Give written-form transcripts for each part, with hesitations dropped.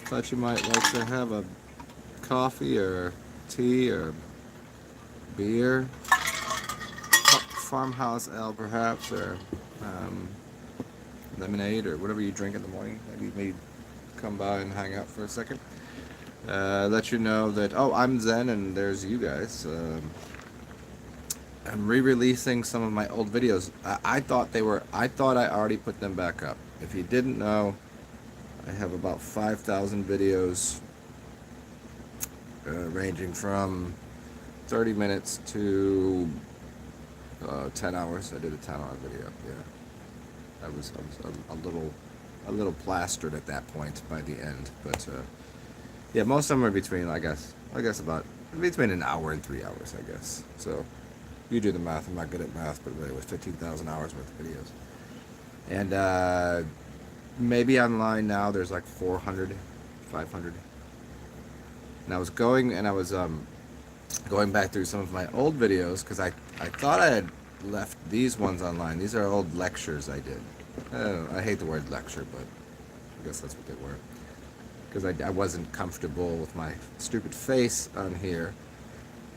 thought you might like to have a coffee or tea or beer, farmhouse ale perhaps, or um, lemonade or whatever you drink in the morning. Maybe come by and hang out for a second. Let you know that, oh, I'm Zen and there's you guys. I'm re-releasing some of my old videos. I thought I already put them back up. If you didn't know, I have about 5,000 videos ranging from 30 minutes to 10 hours. I did a 10-hour video. Yeah, I was a little plastered at that point by the end, but yeah, most of them are between, I guess about between an hour and 3 hours, I guess. So you do the math. I'm not good at math, but really, it was 15,000 hours worth of videos. And maybe online now there's like 400, 500. And I was going back through some of my old videos because I thought I had left these ones online. These are old lectures I did. I hate the word lecture, but I guess that's what they were. Because I wasn't comfortable with my stupid face on here,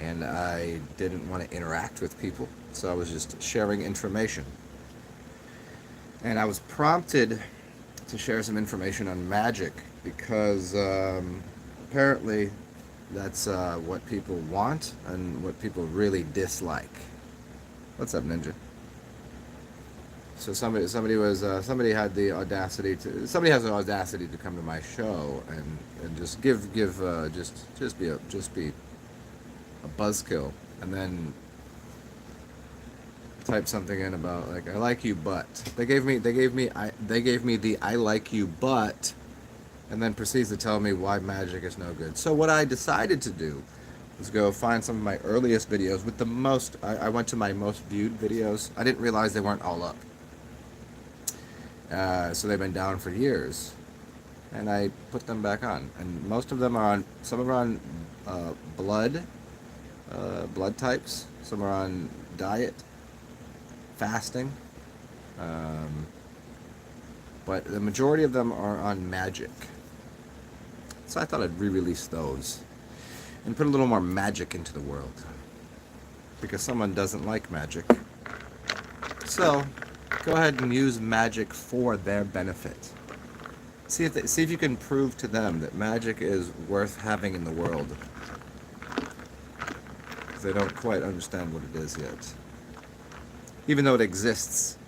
and I didn't want to interact with people, so I was just sharing information. And I was prompted to share some information on magic because apparently that's what people want and what people really dislike. What's up, Ninja? So somebody had the audacity to, somebody has the audacity to come to my show and just just be a buzzkill, and then type something in about like, I like you but they gave me the I like you but, and then proceeds to tell me why magic is no good. So what I decided to do was go find some of my earliest videos with the most, I went to my most viewed videos. I didn't realize they weren't all up. So they've been down for years, and I put them back on, and most of them are on, some are on blood types, some are on diet, fasting, but the majority of them are on magic. So I thought I'd re-release those and put a little more magic into the world, because someone doesn't like magic. So go ahead and use magic for their benefit. See if you can prove to them that magic is worth having in the world. Because they don't quite understand what it is yet. Even though it exists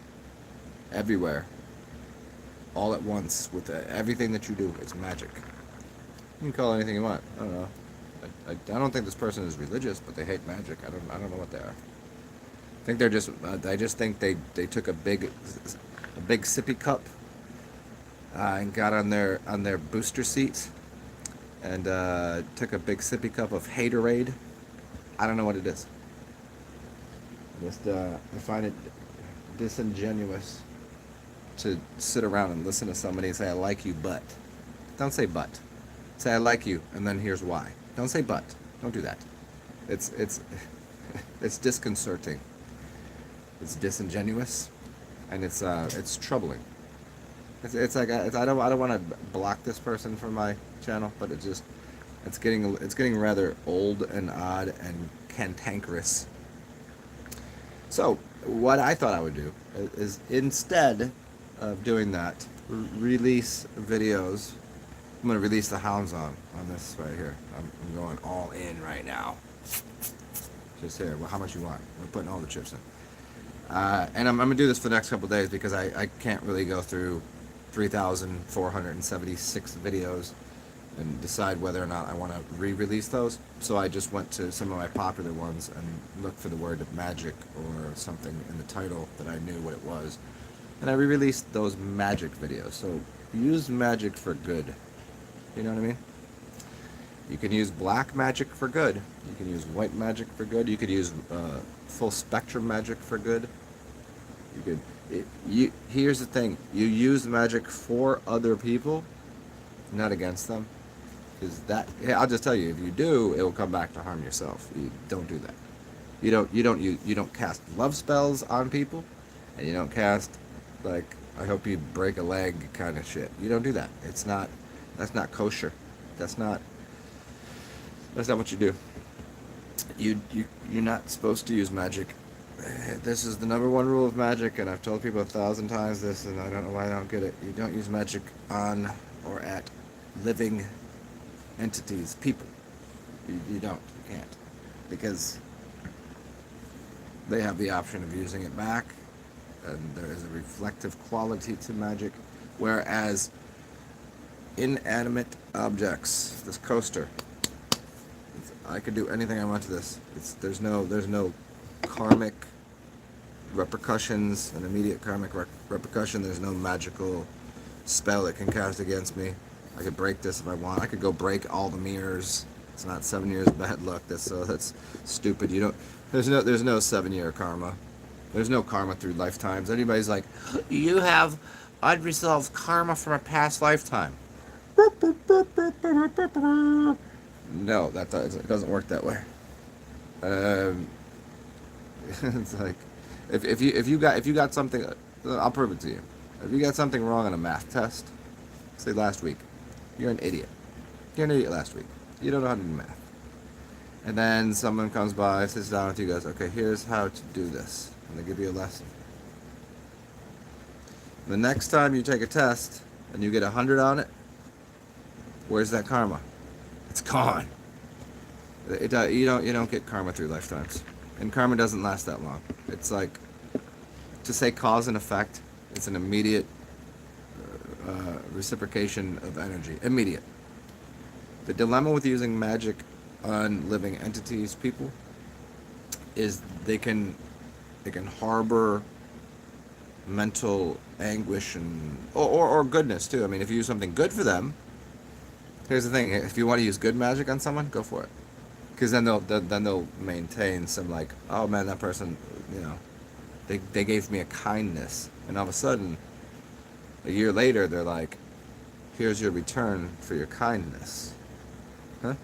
everywhere, all at once, with everything that you do, it's magic. You can call it anything you want. I don't know. I don't think this person is religious, but they hate magic. I don't know what they are. I think they're just. I just think they took a big sippy cup and got on their booster seat and took a big sippy cup of haterade. I don't know what it is. Just I find it disingenuous to sit around and listen to somebody say, I like you, but. Don't say but. Say I like you, and then here's why. Don't say but. Don't do that. It's disconcerting. It's disingenuous, and it's troubling. It's like I don't want to block this person from my channel, but it's getting rather old and odd and cantankerous. So what I thought I would do is, instead of doing that, release videos. I'm going to release the hounds on this right here. I'm going all in right now. Just here. Well, how much you want? We're putting all the chips in. And I'm going to do this for the next couple of days because I can't really go through 3,476 videos and decide whether or not I want to re-release those. So I just went to some of my popular ones and looked for the word magic or something in the title that I knew what it was. And I re-released those magic videos. So use magic for good. You know what I mean? You can use black magic for good. You can use white magic for good. You could use full spectrum magic for good. Here's the thing. You use magic for other people, not against them. Because I'll just tell you, if you do, it will come back to harm yourself. You don't do that. You don't cast love spells on people, and you don't cast, like, I hope you break a leg kind of shit. You don't do that. That's not kosher. That's not what you do. You're not supposed to use magic. This is the number one rule of magic, and I've told people 1,000 times this, and I don't know why I don't get it. You don't use magic on or at living entities, people. You don't. You can't. Because they have the option of using it back, and there is a reflective quality to magic, whereas inanimate objects, this coaster, I could do anything I want to this. There's no karmic repercussions, an immediate karmic repercussion. There's no magical spell it can cast against me. I could break this if I want. I could go break all the mirrors. It's not 7 years bad luck. That's stupid. You don't. There's no 7-year karma. There's no karma through lifetimes. Anybody's like, you have unresolved karma from a past lifetime. No, it doesn't work that way. It's like if you got something, I'll prove it to you. If you got something wrong on a math test, say last week, you're an idiot. You're an idiot last week. You don't know how to do math. And then someone comes by, sits down with you, goes, okay, here's how to do this, and they give you a lesson. The next time you take a test and you get 100 on it, where's that karma? It's gone. You don't get karma through lifetimes, and karma doesn't last that long. It's like, to say cause and effect, it's an immediate reciprocation of energy. Immediate. The dilemma with using magic on living entities, people, is they can harbor mental anguish and or goodness too. I mean, if you use something good for them, here's the thing: if you want to use good magic on someone, go for it, because then they'll maintain some, like, oh man, that person, they gave me a kindness, and all of a sudden, a year later, they're like, here's your return for your kindness. Huh?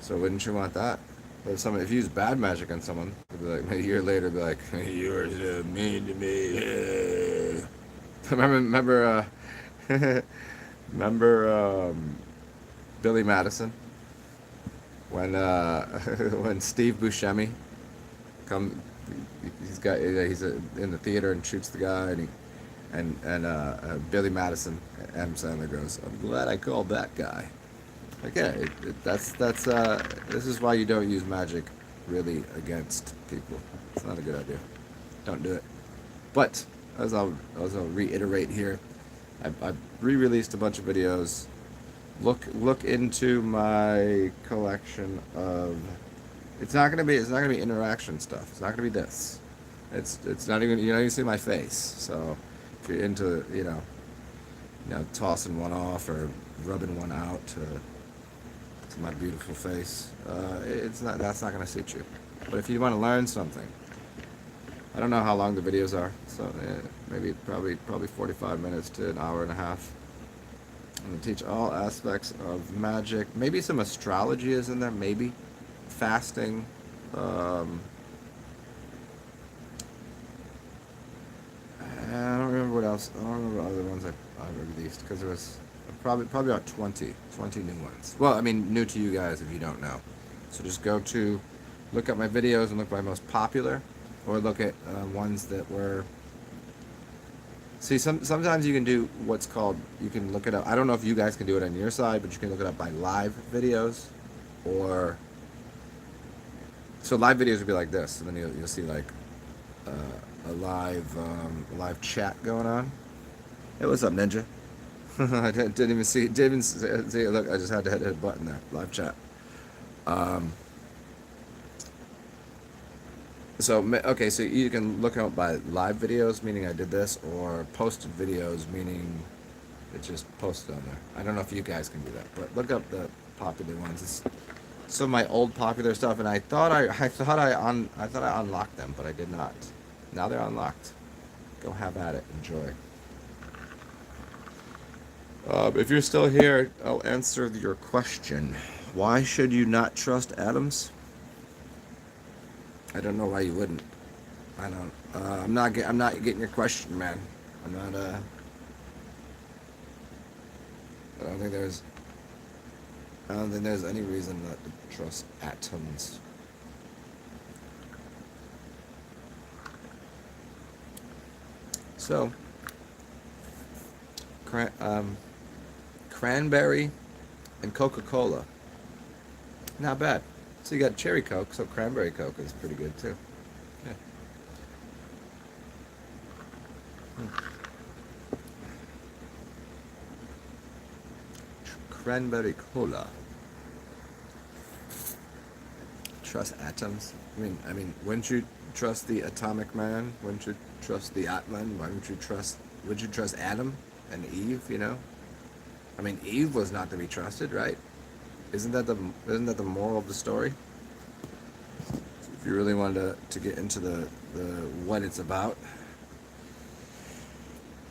So wouldn't you want that? But if you use bad magic on someone, they'll be like, a year later, be like, you were so mean to me. Remember Billy Madison, when Steve Buscemi he's in the theater and shoots the guy, and Billy Madison, Adam Sandler goes, I'm glad I called that guy. Like, yeah, this is why you don't use magic really against people. It's not a good idea. Don't do it. But as I'll reiterate here, I've re-released a bunch of videos. Look into my collection of. It's not gonna be interaction stuff. It's not gonna be this. It's not even, you see my face. So if you're into tossing one off or rubbing one out to my beautiful face, that's not gonna suit you. But if you want to learn something, I don't know how long the videos are, so maybe probably 45 minutes to an hour and a half. I'm going to teach all aspects of magic. Maybe some astrology is in there, maybe. Fasting. I don't remember what else. I don't remember other ones I released, because there was probably about 20 new ones. Well, I mean, new to you guys if you don't know. So just look at my videos and look by most popular, or look at ones that were. See, sometimes you can do what's called, you can look it up. I don't know if you guys can do it on your side, but you can look it up by live videos, or so live videos would be like this, and then you'll see like a live chat going on. Hey, what's up, Ninja? I didn't even see. Look, I just had to hit a button there. Live chat. So you can look out by live videos, meaning I did this, or posted videos, meaning it just posted on there. I don't know if you guys can do that, but look up the popular ones. It's some of my old popular stuff, and I thought I unlocked them, but I did not. Now they're unlocked. Go have at it. Enjoy. If you're still here, I'll answer your question. Why should you not trust atoms? I don't know why you wouldn't. I don't. I'm not getting your question, man. I'm not. I don't think there's any reason not to trust atoms. So, cranberry and Coca-Cola. Not bad. So you got cherry Coke, so cranberry Coke is pretty good too. Yeah. Cranberry cola. Trust atoms. I mean, wouldn't you trust the atomic man? Wouldn't you trust the Atman? Would you trust Adam and Eve? You know, I mean, Eve was not to be trusted, right? Isn't that the moral of the story? If you really wanted to get into the what it's about,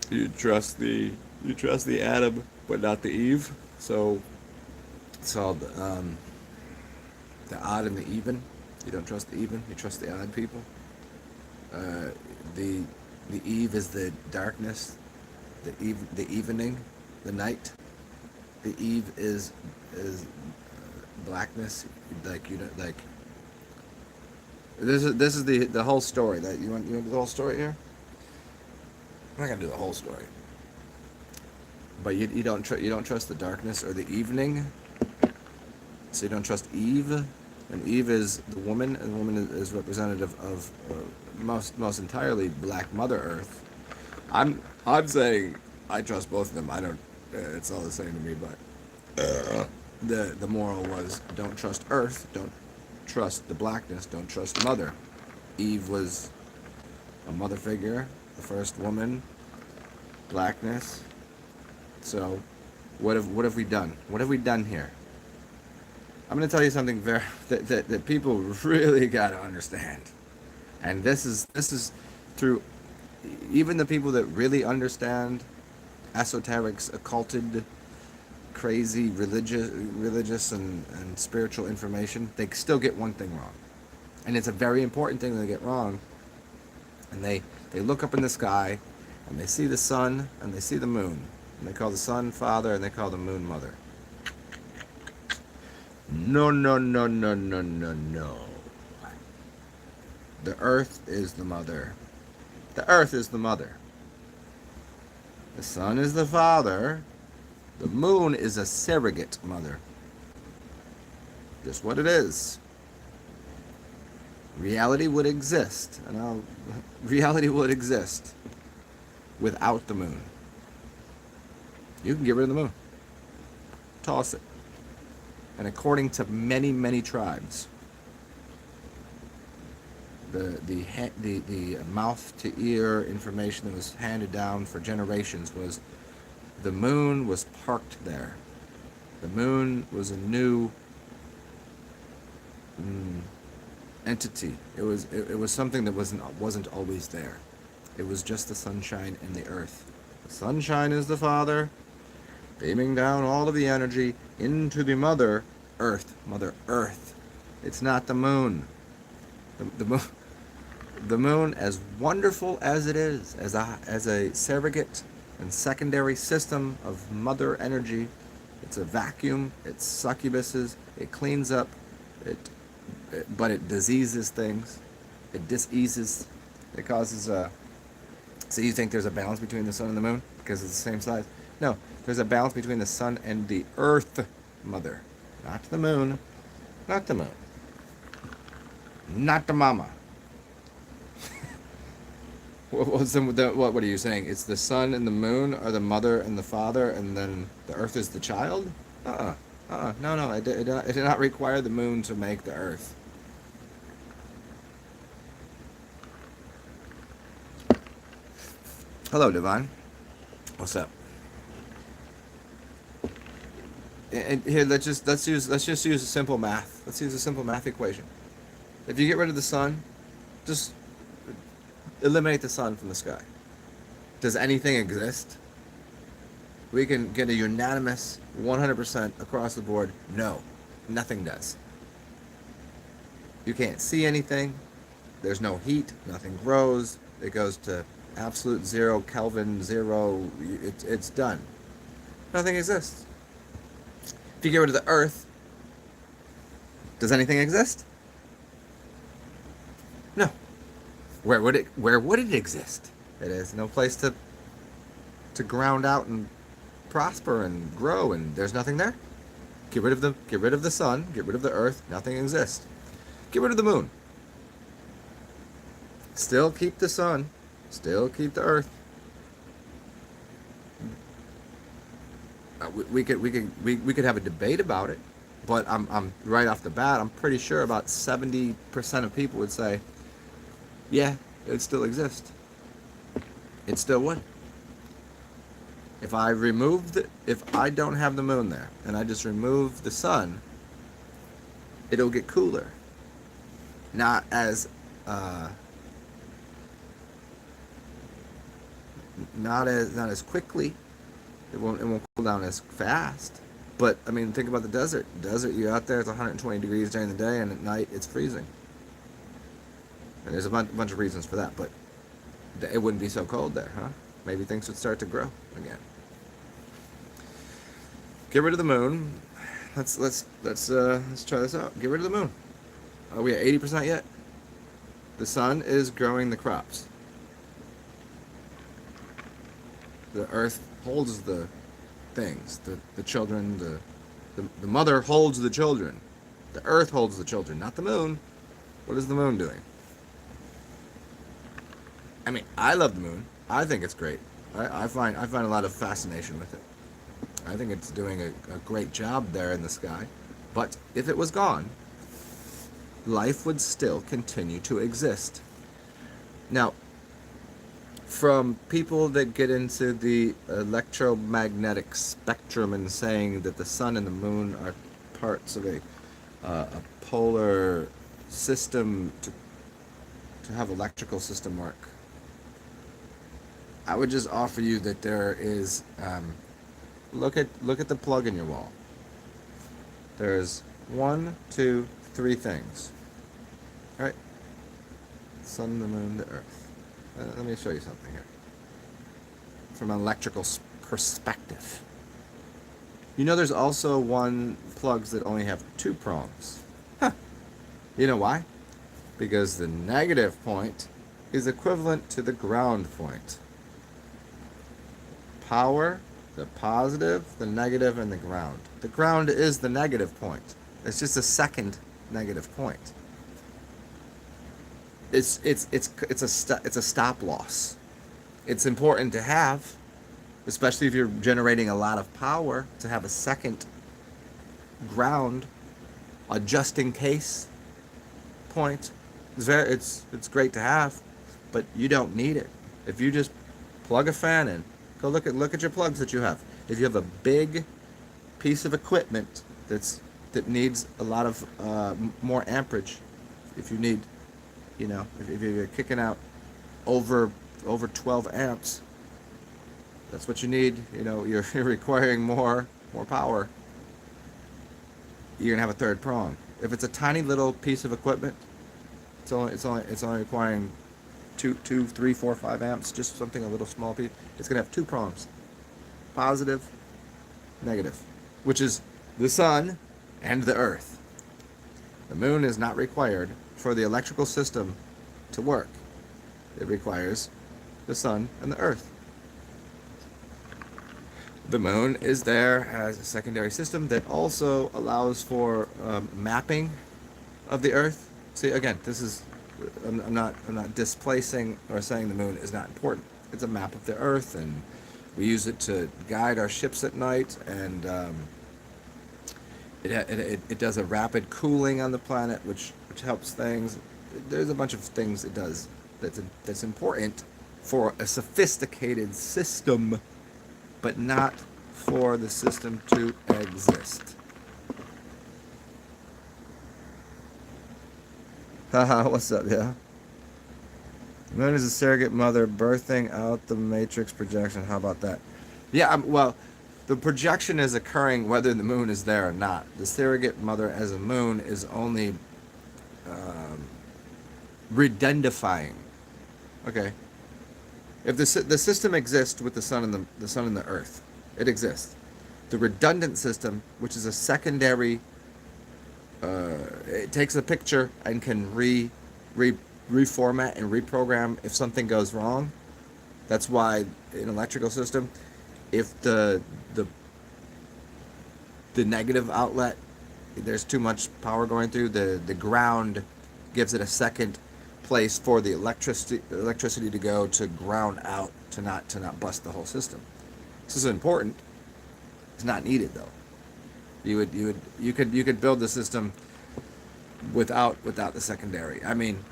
you trust the Adam, but not the Eve. So it's called the odd and the even. You don't trust the even. You trust the odd people. The Eve is the darkness. The evening, the night. The Eve is blackness. Like this is the whole story. That you want the whole story here. I'm not gonna do the whole story. But you don't trust the darkness or the evening. So you don't trust Eve, and Eve is the woman, and the woman is representative of most entirely Black Mother Earth. I'm saying I trust both of them. I don't. It's all the same to me. But the moral was don't trust Earth, don't trust the blackness, don't trust Mother. Eve was a mother figure, the first woman. Blackness. So, what have we done? What have we done here? I'm going to tell you something that people really got to understand, and this is through even the people that really understand esoterics, occulted, crazy, religious and spiritual information. They still get one thing wrong, and it's a very important thing they get wrong. And they look up in the sky, and they see the sun and they see the moon, and they call the sun father and they call the moon mother. No. The earth is the mother. The earth is the mother. The sun is the father. The moon is a surrogate mother. Just what it is. Reality would exist, reality would exist without the moon. You can get rid of the moon. Toss it. And according to many tribes, the mouth to ear information that was handed down for generations was the moon was parked there. The moon was a new entity. It was something that wasn't always there. It was just the sunshine and the earth. The sunshine is the father, beaming down all of the energy into the Mother Earth. Mother Earth. It's not the moon. The moon, as wonderful as it is, as a surrogate and secondary system of mother energy, it's a vacuum. It succubuses. It cleans up. But it diseases things. It diseases. It causes So you think there's a balance between the sun and the moon because it's the same size? No, there's a balance between the sun and the earth mother. Not the moon. Not the moon. Not the mama. What are you saying? It's the sun and the moon are the mother and the father, and then the earth is the child? No. It did not require the moon to make the earth. Hello, Divine. What's up? And here, let's just use a simple math. Let's use a simple math equation. If you get rid of the sun, just eliminate the sun from the sky. Does anything exist? We can get a unanimous 100% across the board. No, nothing does. You can't see anything. There's no heat. Nothing grows. It goes to absolute zero, Kelvin zero. It's done. Nothing exists. If you get rid of the Earth, does anything exist? No. Where would it exist? It is no place to ground out and prosper and grow, and there's nothing there. Get rid of the sun, get rid of the Earth, nothing exists. Get rid of the moon. Still keep the sun, still keep the Earth. We could have a debate about it, but I'm right off the bat, I'm pretty sure about 70% of people would say, yeah, it still exists. It still would. If I don't have the moon there and I just remove the sun, it'll get cooler. Not as not as quickly. It won't cool down as fast. But I mean, think about the desert. You're out there, it's 120 degrees during the day, and at night it's freezing. And there's a bunch of reasons for that, but it wouldn't be so cold there, huh? Maybe things would start to grow again. Get rid of the moon. Let's try this out. Get rid of the moon. Are we at 80% yet? The sun is growing the crops. The earth holds the things. The children. The mother holds the children. The earth holds the children, not the moon. What is the moon doing? I mean, I love the moon. I think it's great. I find a lot of fascination with it. I think it's doing a great job there in the sky. But if it was gone, life would still continue to exist. Now, from people that get into the electromagnetic spectrum and saying that the sun and the moon are parts of a polar system to have electrical system work, I would just offer you that there is look at the plug in your wall. There's 1, 2, 3 things. All right, sun, the moon, the earth. Let me show you something here from an electrical perspective. You know, there's also plugs that only have 2 prongs. Huh. You know why? Because the negative point is equivalent to the ground point. Power, the positive, the negative, and the ground. The ground is the negative point. It's just a second negative point. It's a stop loss. It's important to have, especially if you're generating a lot of power, to have a second ground, a just in case point. It's great to have, but you don't need it. If you just plug a fan in, go look at your plugs that you have. If you have a big piece of equipment that needs a lot of more amperage, if you need, if you're kicking out over 12 amps, that's what you need. You're requiring more power. You're gonna have a third prong. If it's a tiny little piece of equipment, it's only requiring 2, 3, 4, 5 amps, just something a little small piece. It's gonna have 2 prongs, positive, negative, which is the sun and the earth. The moon is not required for the electrical system to work. It requires the sun and the earth. The moon is there as a secondary system that also allows for mapping of the earth. See, again, I'm not displacing or saying the moon is not important. It's a map of the earth, and we use it to guide our ships at night, and it does a rapid cooling on the planet, which helps things. There's a bunch of things it does that's important for a sophisticated system, but not for the system to exist. Haha, what's up, yeah? The moon is a surrogate mother birthing out the matrix projection. How about that? Yeah, well, the projection is occurring whether the moon is there or not. The surrogate mother as a moon is only redendifying. Okay. If the system exists with the sun and the earth, it exists. The redundant system, which is a secondary, it takes a picture and can reformat and reprogram if something goes wrong. That's why in electrical system, if the negative outlet, there's too much power going through, the ground gives it a second place for the electricity to go to ground out, to not bust the whole system. This is important. It's not needed though. You could build the system without the secondary. I mean,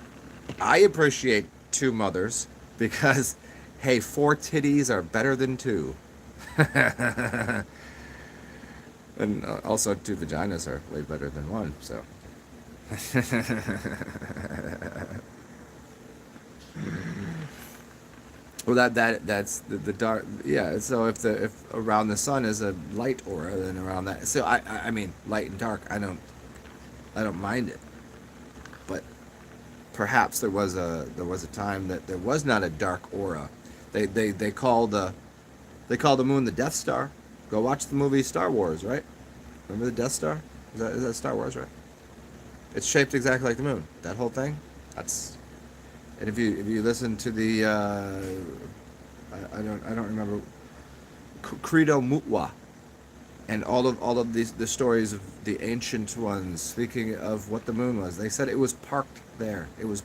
I appreciate two mothers because, hey, 4 titties are better than 2. And also 2 vaginas are way better than 1, so. Well, that's the dark, yeah. So if around the sun is a light aura, then around that. So I mean, light and dark. I don't mind it, but perhaps there was a time that there was not a dark aura. They call the moon the Death Star. Go watch the movie Star Wars, right? Remember the Death Star? Is that Star Wars, right? It's shaped exactly like the moon. That whole thing. And if you listen to the I don't remember, Credo Mutwa, and all of the stories of the ancient ones speaking of what the moon was, they said it was parked there. It was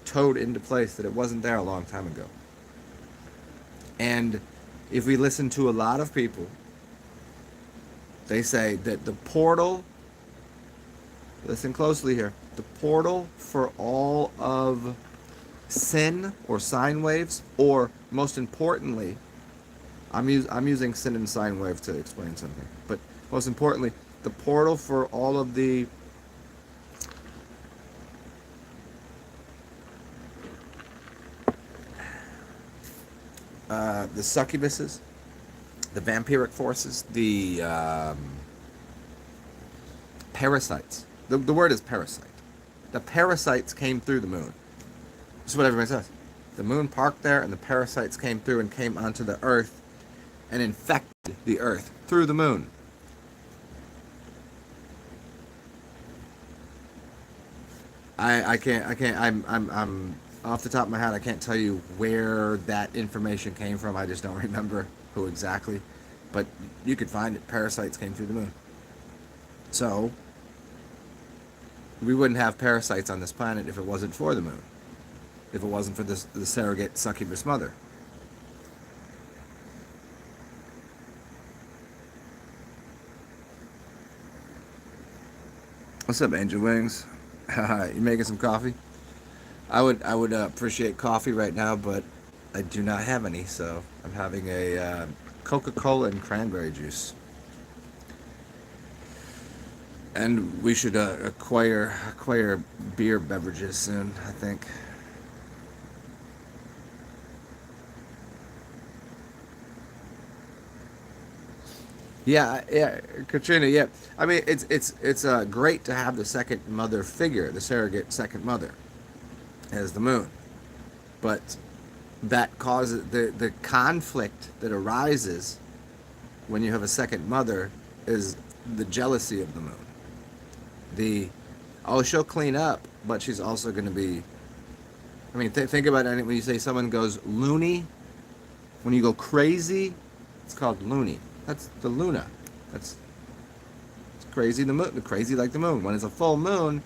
towed into place, that it wasn't there a long time ago. And if we listen to a lot of people, they say that the portal, listen closely here, the portal for all of sin or sine waves, or most importantly, I'm using sin and sine wave to explain something, but most importantly, the portal for all of the succubuses, the vampiric forces, the parasites. The word is parasite. The parasites came through the moon. This is what everybody says. The moon parked there, and the parasites came through and came onto the earth and infected the earth through the moon. I'm off the top of my head, I can't tell you where that information came from. I just don't remember who exactly, but you could find it. Parasites came through the moon. So we wouldn't have parasites on this planet if it wasn't for the moon, if it wasn't for the surrogate succubus mother. What's up, Angel Wings? You making some coffee? I would appreciate coffee right now, but I do not have any, so I'm having a Coca-Cola and cranberry juice. And we should acquire beer beverages soon, I think. Yeah, Katrina. Yeah, I mean it's great to have the second mother figure, the surrogate second mother, as the moon, but that causes the conflict that arises when you have a second mother is the jealousy of the moon. She'll clean up, but she's also going to be. I mean, think about it. When you say someone goes loony, when you go crazy, it's called loony. That's the Luna. It's crazy. The moon, crazy like the moon. When it's a full moon,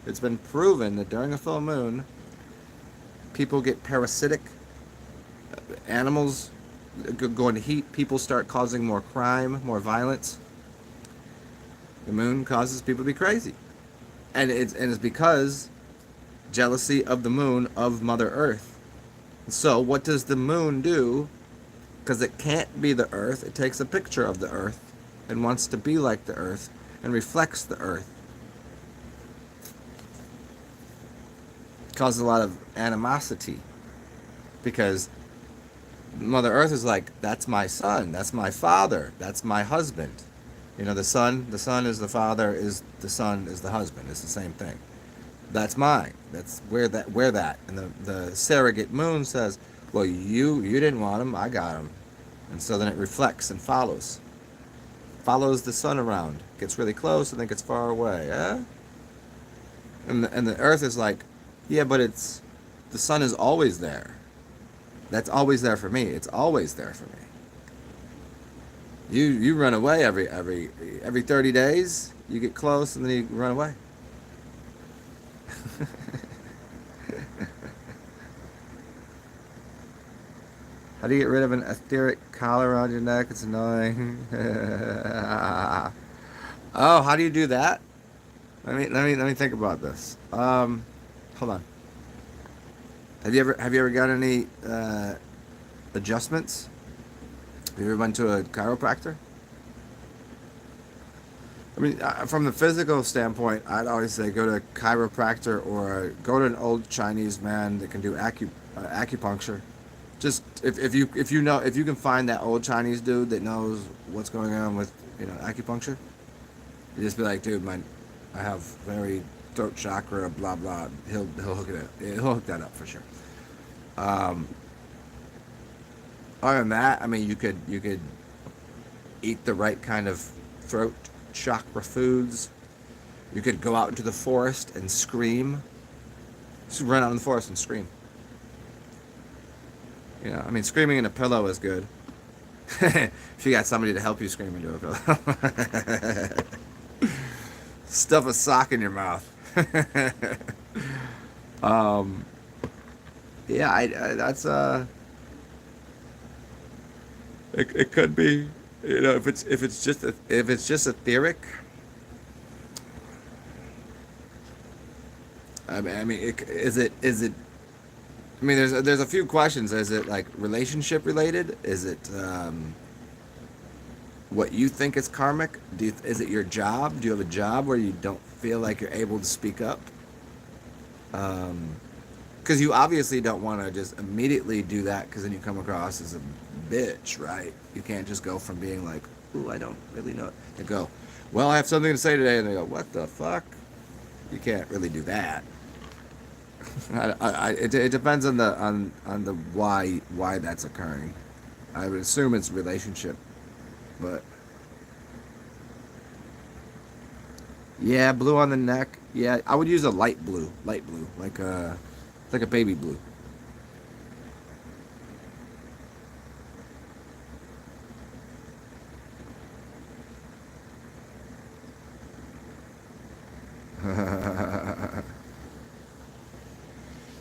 it's been proven that during a full moon, people get parasitic. Animals go into heat. People start causing more crime, more violence. The moon causes people to be crazy, and it's because jealousy of the moon of Mother Earth. So what does the moon do? Because it can't be the Earth, it takes a picture of the Earth and wants to be like the Earth and reflects the Earth. It causes a lot of animosity because Mother Earth is like, that's my son, that's my father, that's my husband. You know, the son is the father, is the son is the husband. It's the same thing. That's mine. That's where that. And the surrogate moon says, well, you didn't want him, I got him. And so then it reflects and follows. follows the sun around, gets really close and then gets far away. And the Earth is like, yeah, but the sun is always there. That's always there for me. It's always there for me. You run away every 30 days. You get close and then you run away. How do you get rid of an etheric collar around your neck? It's annoying. Oh, how do you do that? Let me think about this. Hold on. Have you ever got any adjustments? Have you ever been to a chiropractor? I mean, from the physical standpoint, I'd always say go to a chiropractor or go to an old Chinese man that can do acupuncture. Just if you can find that old Chinese dude that knows what's going on with acupuncture, you just be like, dude, I have very throat chakra, blah blah. He'll hook it up. He'll hook that up for sure. Other than that, I mean, you could eat the right kind of throat chakra foods. You could go out into the forest and scream. Just run out in the forest and scream. I mean, screaming in a pillow is good. If you got somebody to help you scream into a pillow. Stuff a sock in your mouth. Yeah, that's it could be, if it's just etheric. I mean, is it? I mean, there's a few questions. Is it like relationship related? Is it what you think is karmic? Is it your job? Do you have a job where you don't feel like you're able to speak up? Because you obviously don't want to just immediately do that, because then you come across as a bitch, right? You can't just go from being like, ooh, I don't really know, to go, well, I have something to say today, and they go, what the fuck? You can't really do that. It depends on the why that's occurring. I would assume it's relationship, but yeah, blue on the neck. Yeah, I would use a light blue, like a baby blue.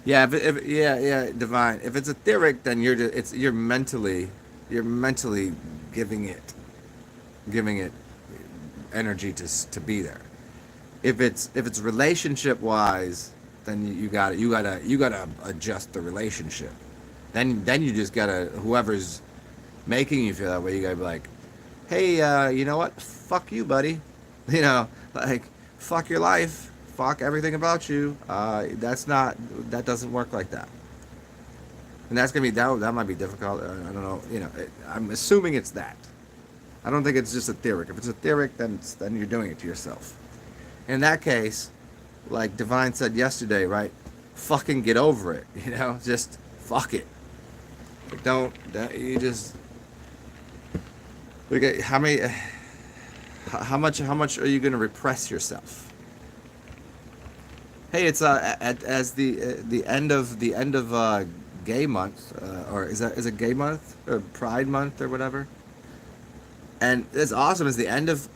Yeah, yeah, divine. If it's etheric, then you're mentally giving it energy to be there. If it's relationship wise, then you gotta adjust the relationship. Then you just gotta, whoever's making you feel that way, you gotta be like, hey, you know what? Fuck you, buddy. Like, fuck your life. Fuck everything about you. That doesn't work like that. And that's gonna be that might be difficult. I don't know. I'm assuming it's that. I don't think it's just etheric. If it's etheric, then you're doing it to yourself. In that case, like Divine said yesterday, right? Fucking get over it. Just fuck it. Don't you just look at how much are you gonna repress yourself? Hey, it's as the end of gay month, or is it gay month or Pride month or whatever? And it's awesome. It's the end of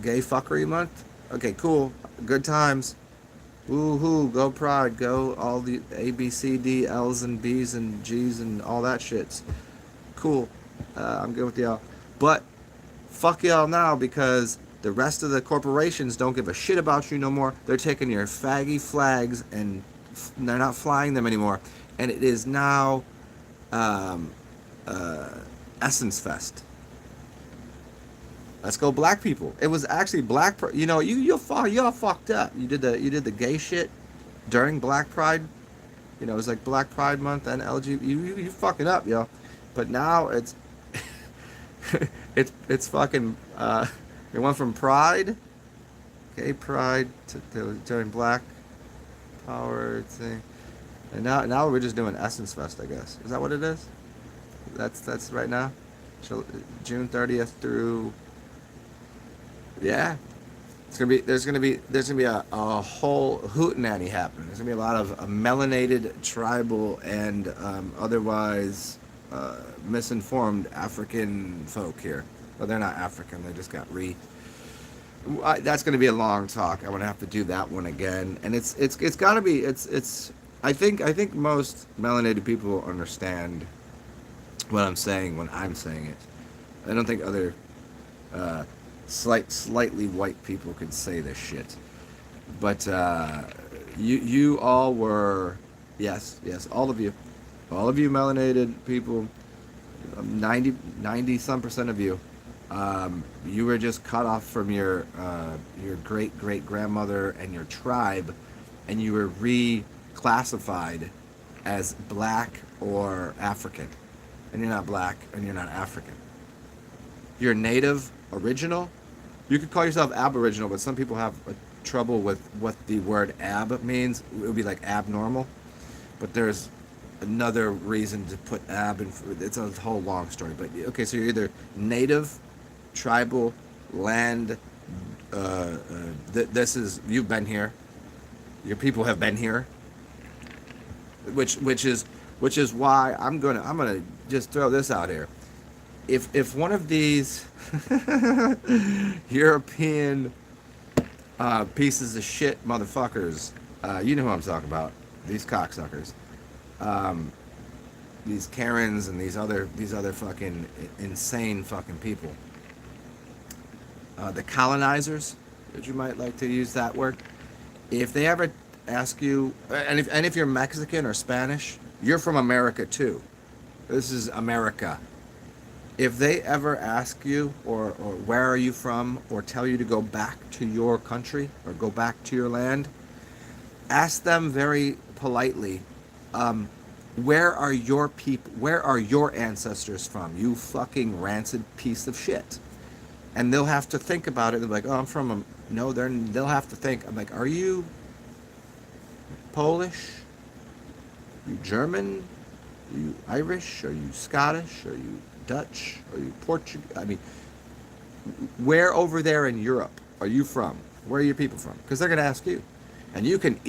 gay fuckery month. Okay, cool, good times. Woohoo! Go Pride! Go all the A, B, C, D, L's and B's and G's and all that shits. Cool. I'm good with y'all. But fuck y'all now, because the rest of the corporations don't give a shit about you no more. They're taking your faggy flags and they're not flying them anymore. And it is now Essence Fest. Let's go, black people. It was actually y'all fucked up. You did the gay shit during Black Pride. It was like Black Pride Month and LGBT. You fucking up, yo. But now it's it's fucking. It went from Pride, gay Pride, to during Black Power thing, and now we're just doing Essence Fest, I guess. Is that what it is? That's right now. June 30th through Yeah. There's gonna be a whole hootenanny happening. There's gonna be a lot of melanated, tribal, and otherwise misinformed African folk here. Well, they're not African. They just got that's gonna be a long talk. I'm gonna have to do that one again. And it's gotta be it's. I think most melanated people understand what I'm saying when I'm saying it. I don't think other uh, slightly white people could say this shit. But you all were, yes, all of you melanated people, 90 some percent of you, you were just cut off from your great grandmother and your tribe, and you were reclassified as black or African, and you're not black and you're not African. You're native original. You could call yourself aboriginal, but some people have trouble with what the word ab means. It would be like abnormal, but there's another reason to put ab in. It's a whole long story, but okay. So you're either native, tribal, land. This is you've been here. Your people have been here, which is why I'm gonna just throw this out here. If one of these European pieces of shit motherfuckers, you know who I'm talking about, these cocksuckers, um, these Karens and these other fucking insane fucking people, the colonizers, that you might like to use that word, if they ever ask you, and if you're Mexican or Spanish, you're from America too. This is America. If they ever ask you, or where are you from, or tell you to go back to your country or go back to your land, ask them very politely, where are your people? Where are your ancestors from? You fucking rancid piece of shit. And they'll have to think about it. They're like, oh, I'm from no. They'll have to think. I'm like, are you Polish? Are you German? Are you Irish? Are you Scottish? Are you Dutch? Are you Portuguese? I mean, where over there in Europe are you from? Where are your people from? Because they're going to ask you, and you can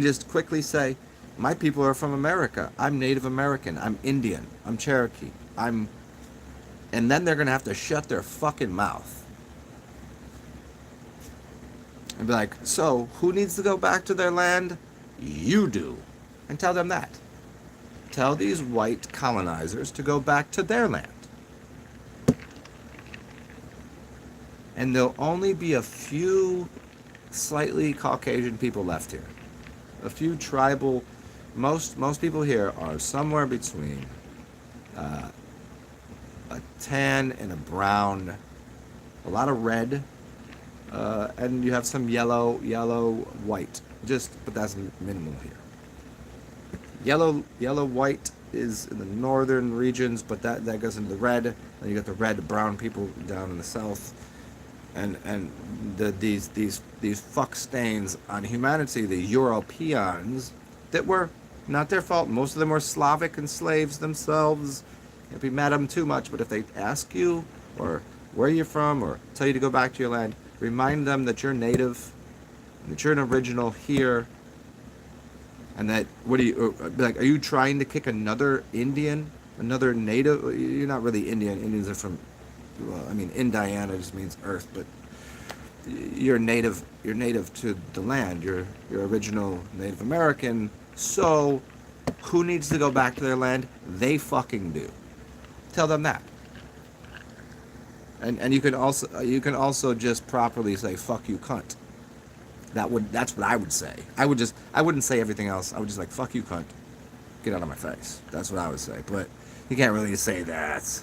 just quickly say, my people are from America. I'm Native American. I'm Indian. I'm Cherokee. And then they're going to have to shut their fucking mouth and be like, so who needs to go back to their land? You do, and tell them that. Tell these white colonizers to go back to their land. And there'll only be a few slightly Caucasian people left here. A few tribal. Most people here are somewhere between a tan and a brown, a lot of red, and you have some yellow, white. But that's minimal here. Yellow, white is in the northern regions, but that goes into the red. Then you got the red, brown people down in the south, and these fuck stains on humanity. The Europeans that were not their fault. Most of them were Slavic and slaves themselves. Can't be mad at them too much. But if they ask you or where you're from or tell you to go back to your land, remind them that you're native, and that you're an original here. And that, what do you, like, are you trying to kick another Indian, another native? You're not really Indian. Indians are from, well, I mean, Indiana just means earth, but you're native to the land. You're original Native American. So, who needs to go back to their land? They fucking do. Tell them that. And you can also just properly say, fuck you, cunt. That's what I would say. I wouldn't say everything else. I would just like, fuck you, cunt. Get out of my face. That's what I would say. But you can't really say that.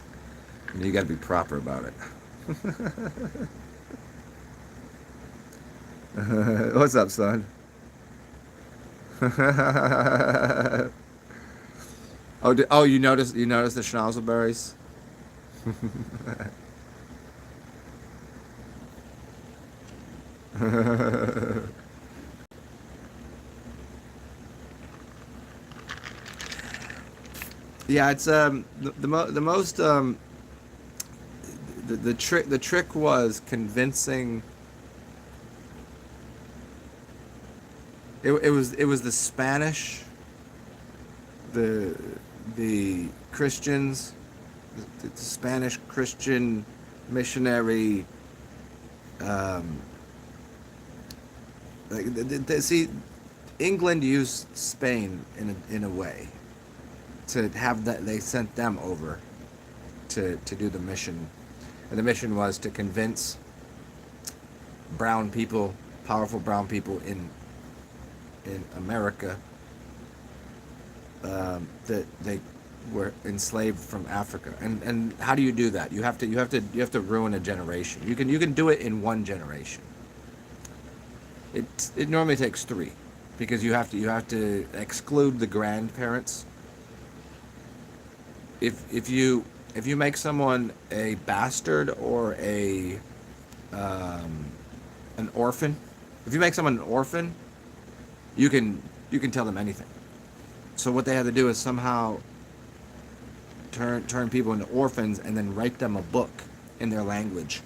You gotta be proper about it. What's up, son? You noticed the schnauzelberries? Yeah, it's the most the trick was convincing It was the Spanish, the the Christians, the Spanish Christian missionary. Um, See, England used Spain in a way to have that. They sent them over to do the mission, and the mission was to convince brown people, powerful brown people in America, that they were enslaved from Africa. And how do you do that? You have to ruin a generation. You can do it in one generation. It normally takes three, because you have to exclude the grandparents. If you make someone a bastard or an orphan, if you make someone an orphan, you can tell them anything. So what they have to do is somehow turn people into orphans and then write them a book in their language.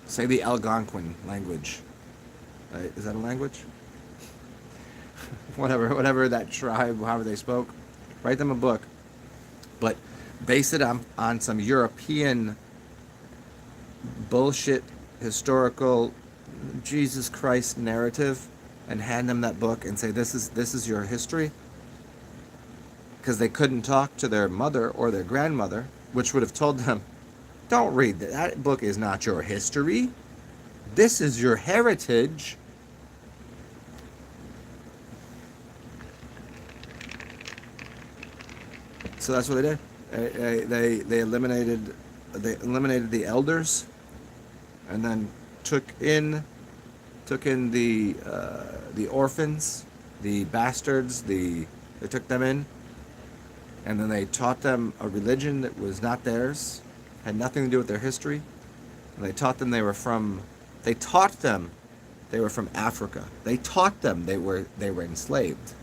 Say the Algonquin language. Is that a language? whatever that tribe, however they spoke. Write them a book, but base it on some European bullshit historical Jesus Christ narrative, and hand them that book and say, this is your history, because they couldn't talk to their mother or their grandmother, which would have told them, don't read that. That book is not your history. This is your heritage. So that's what they did. They eliminated the elders, and then took in the orphans, the bastards. They took them in, and then they taught them a religion that was not theirs, had nothing to do with their history. And they taught them they were from Africa. They taught them they were enslaved,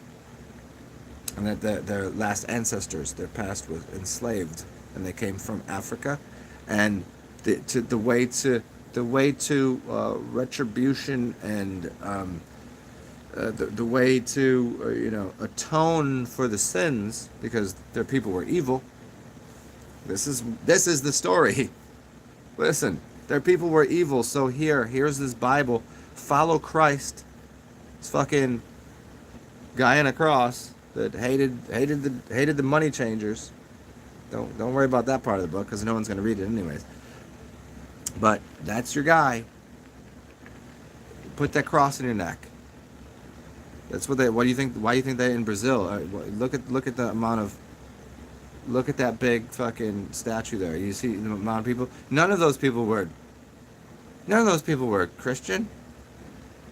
and that their last ancestors, their past, was enslaved, and they came from Africa, and the way to retribution, and the way to atone for the sins, because their people were evil. This is the story. Listen, their people were evil, so here's this Bible. Follow Christ. This fucking guy on a cross that hated the money changers. Don't worry about that part of the book, because no one's going to read it anyways. But that's your guy. Put that cross in your neck. That's what they. What do you think? Why do you think they in Brazil? Look at the amount of. Look at that big fucking statue there. You see the amount of people. None of those people were Christian.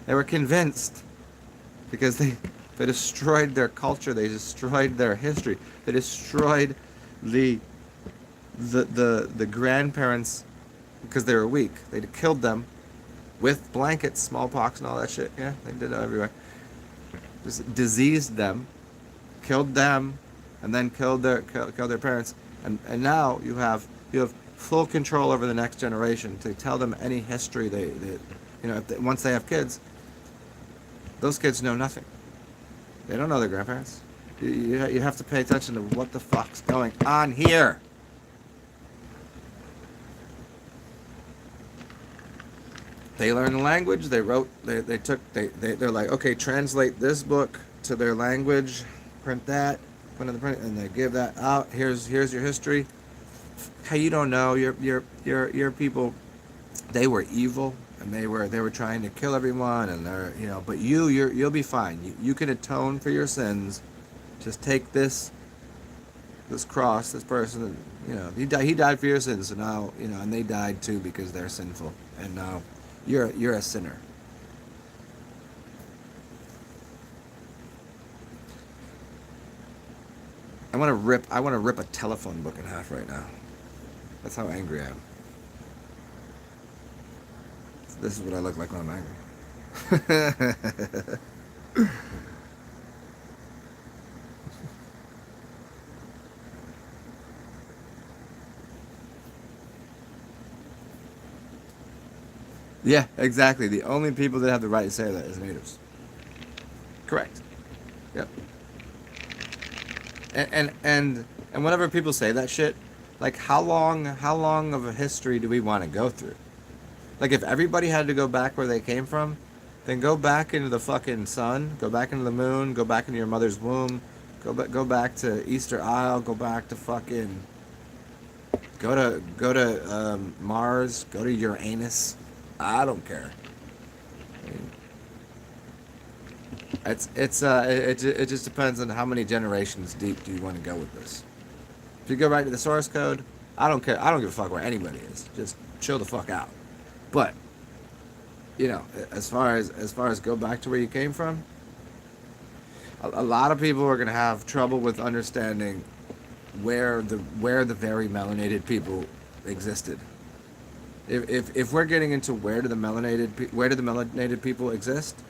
They were convinced, because they destroyed their culture. They destroyed their history. They destroyed the grandparents, because they were weak. They killed them with blankets, smallpox, and all that shit. Yeah, they did it everywhere. Just diseased them, killed them, and then killed their parents. And now you have full control over the next generation to tell them any history once they have kids. Those kids know nothing. They don't know their grandparents. You have to pay attention to what the fuck's going on here. They learned the language. They're like, okay, translate this book to their language, print that, put in the print, and they give that out. Here's your history. Hey, you don't know your people. They were evil, and they were trying to kill everyone, and but you'll be fine. You can atone for your sins. Just take this cross, this person. He died for your sins. So now and they died too, because they're sinful, and now you're a sinner. I want to rip a telephone book in half right now. That's how angry I am. This is what I look like when I'm angry. Yeah, exactly. The only people that have the right to say that is natives. Correct. Yep. And whenever people say that shit, like how long of a history do we want to go through? Like if everybody had to go back where they came from, then go back into the fucking sun, go back into the moon, go back into your mother's womb, go back to Easter Isle, go back to fucking go to Mars, go to Uranus. I don't care. I mean, it just depends on how many generations deep do you want to go with this. If you go right to the source code, I don't care. I don't give a fuck where anybody is. Just chill the fuck out. But you know, as far as go back to where you came from, a lot of people are gonna have trouble with understanding where the very melanated people existed. If we're getting into where do the melanated people exist,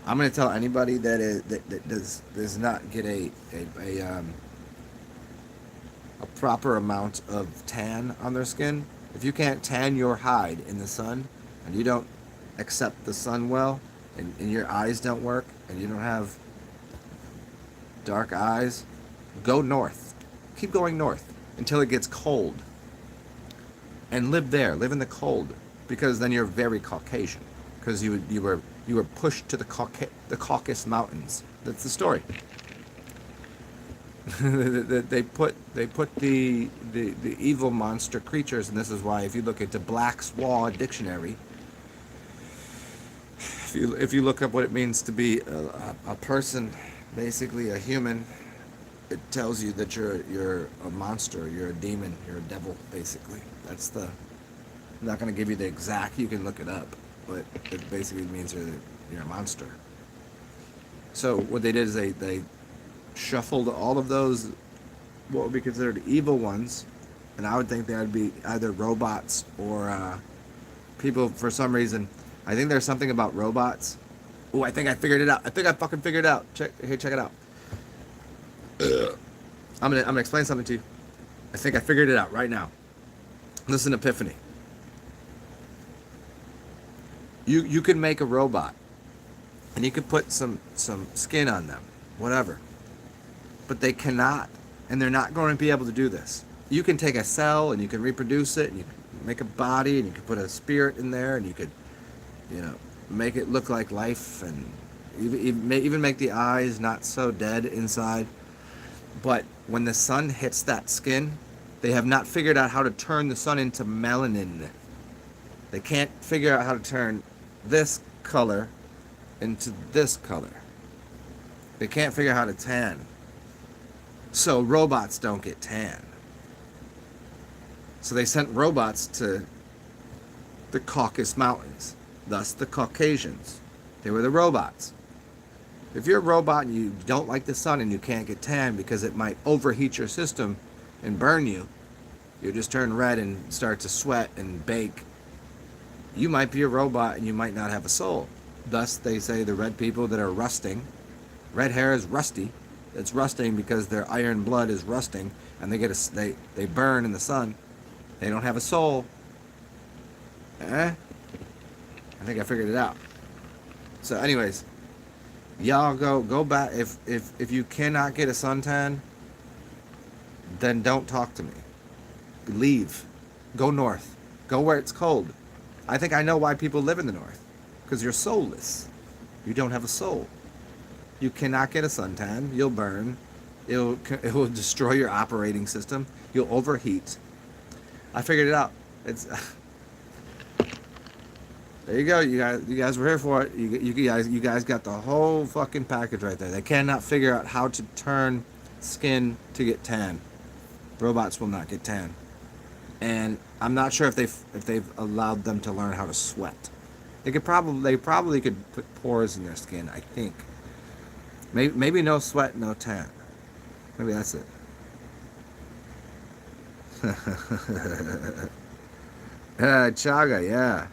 I'm gonna tell anybody that does not get a proper amount of tan on their skin. If you can't tan your hide in the sun, and you don't accept the sun well, and your eyes don't work, and you don't have dark eyes, go north. Keep going north until it gets cold. And live there. Live in the cold, because then you're very Caucasian. Because you were pushed to the Caucasus Mountains. That's the story. they put the evil monster creatures, and this is why if you look into Black's Law dictionary, if you look up what it means to be a person, basically a human, it tells you that you're a monster, you're a demon, you're a devil, basically. I'm not going to give you the exact, you can look it up, but it basically means you're a monster. So what they did is they shuffled all of those, what would be considered evil ones, and I would think they would be either robots or people for some reason. I think there's something about robots. Oh, I think I figured it out. I think I fucking figured it out. Check it out. I'm gonna explain something to you. I think I figured it out right now. This is an epiphany. You can make a robot, and you can put some skin on them, whatever. But they cannot, and they're not going to be able to do this. You can take a cell and you can reproduce it, and you can make a body, and you can put a spirit in there, and you could, make it look like life, and even make the eyes not so dead inside. But when the sun hits that skin, they have not figured out how to turn the sun into melanin. They can't figure out how to turn this color into this color. They can't figure out how to tan. So robots don't get tan. So they sent robots to the Caucasus Mountains, thus the Caucasians. They were the robots. If you're a robot and you don't like the sun and you can't get tan because it might overheat your system and burn you, you just turn red and start to sweat and bake, you might be a robot and you might not have a soul. Thus, they say the red people that are rusting, red hair is rusty. It's rusting because their iron blood is rusting, and they burn in the sun. They don't have a soul. I think I figured it out. So, anyways, y'all go back. If you cannot get a suntan, then don't talk to me. Leave. Go north. Go where it's cold. I think I know why people live in the north. Because you're soulless. You don't have a soul. You cannot get a suntan. You'll burn. It will destroy your operating system. You'll overheat. I figured it out. It's there you go. You guys were here for it. You guys got the whole fucking package right there. They cannot figure out how to turn skin to get tan. Robots will not get tan. And I'm not sure if they've allowed them to learn how to sweat. They probably could put pores in their skin, I think. Maybe no sweat, no tan. Maybe that's it. Chaga, yeah.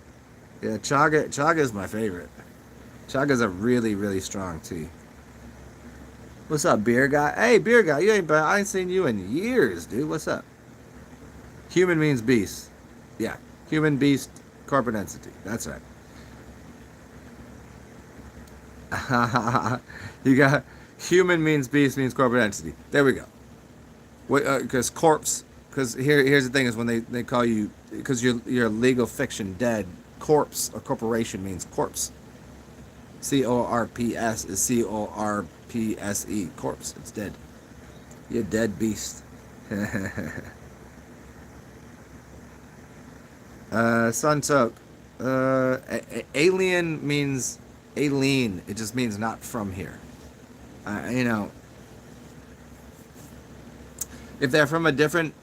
Yeah, chaga is my favorite. Chaga's a really, really strong tea. What's up, beer guy? Hey, beer guy, I ain't seen you in years, dude. What's up? Human means beast. Yeah, human, beast, corporate entity. That's right. You got human means beast means corporate entity. There we go. What? Because corpse. Because here's the thing is when they call you because you're legal fiction dead. Corpse or corporation means corpse. CORPS is CORPSE. Corpse. It's dead. You're dead beast. Sun Soak. Alien means alien. It just means not from here. You know, if they're from a different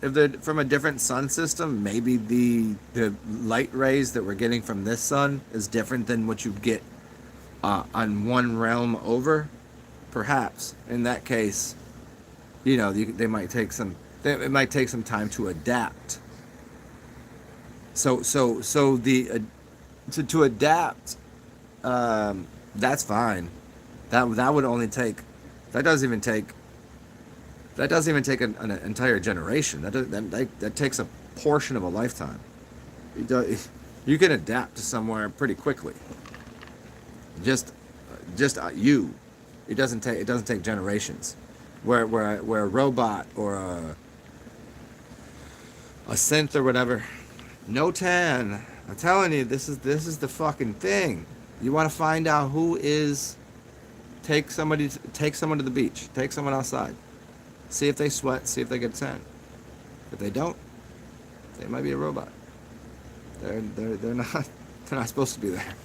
sun system, maybe the light rays that we're getting from this sun is different than what you get on one realm over. Perhaps in that case, you know, they might take some. It might take some time to adapt. So to adapt, that's fine. That would only take. That doesn't even take. That doesn't even take an entire generation. That takes a portion of a lifetime. You can adapt to somewhere pretty quickly. Just you. It doesn't take generations. Where a robot or a synth or whatever. No tan. I'm telling you, this is the fucking thing. You want to find out who is. Take someone to the beach. Take someone outside. See if they sweat. See if they get tan. If they don't, they might be a robot. They're not they're not supposed to be there.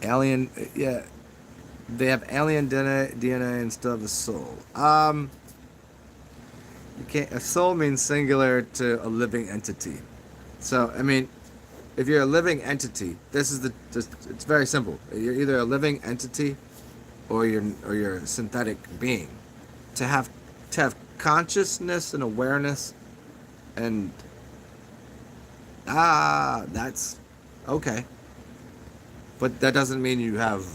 Alien, yeah, they have alien DNA instead of a soul. You can't. A soul means singular to a living entity. So I mean, if you're a living entity, it's very simple. You're either a living entity, or you're a synthetic being. To have consciousness and awareness, and that's okay. But that doesn't mean you have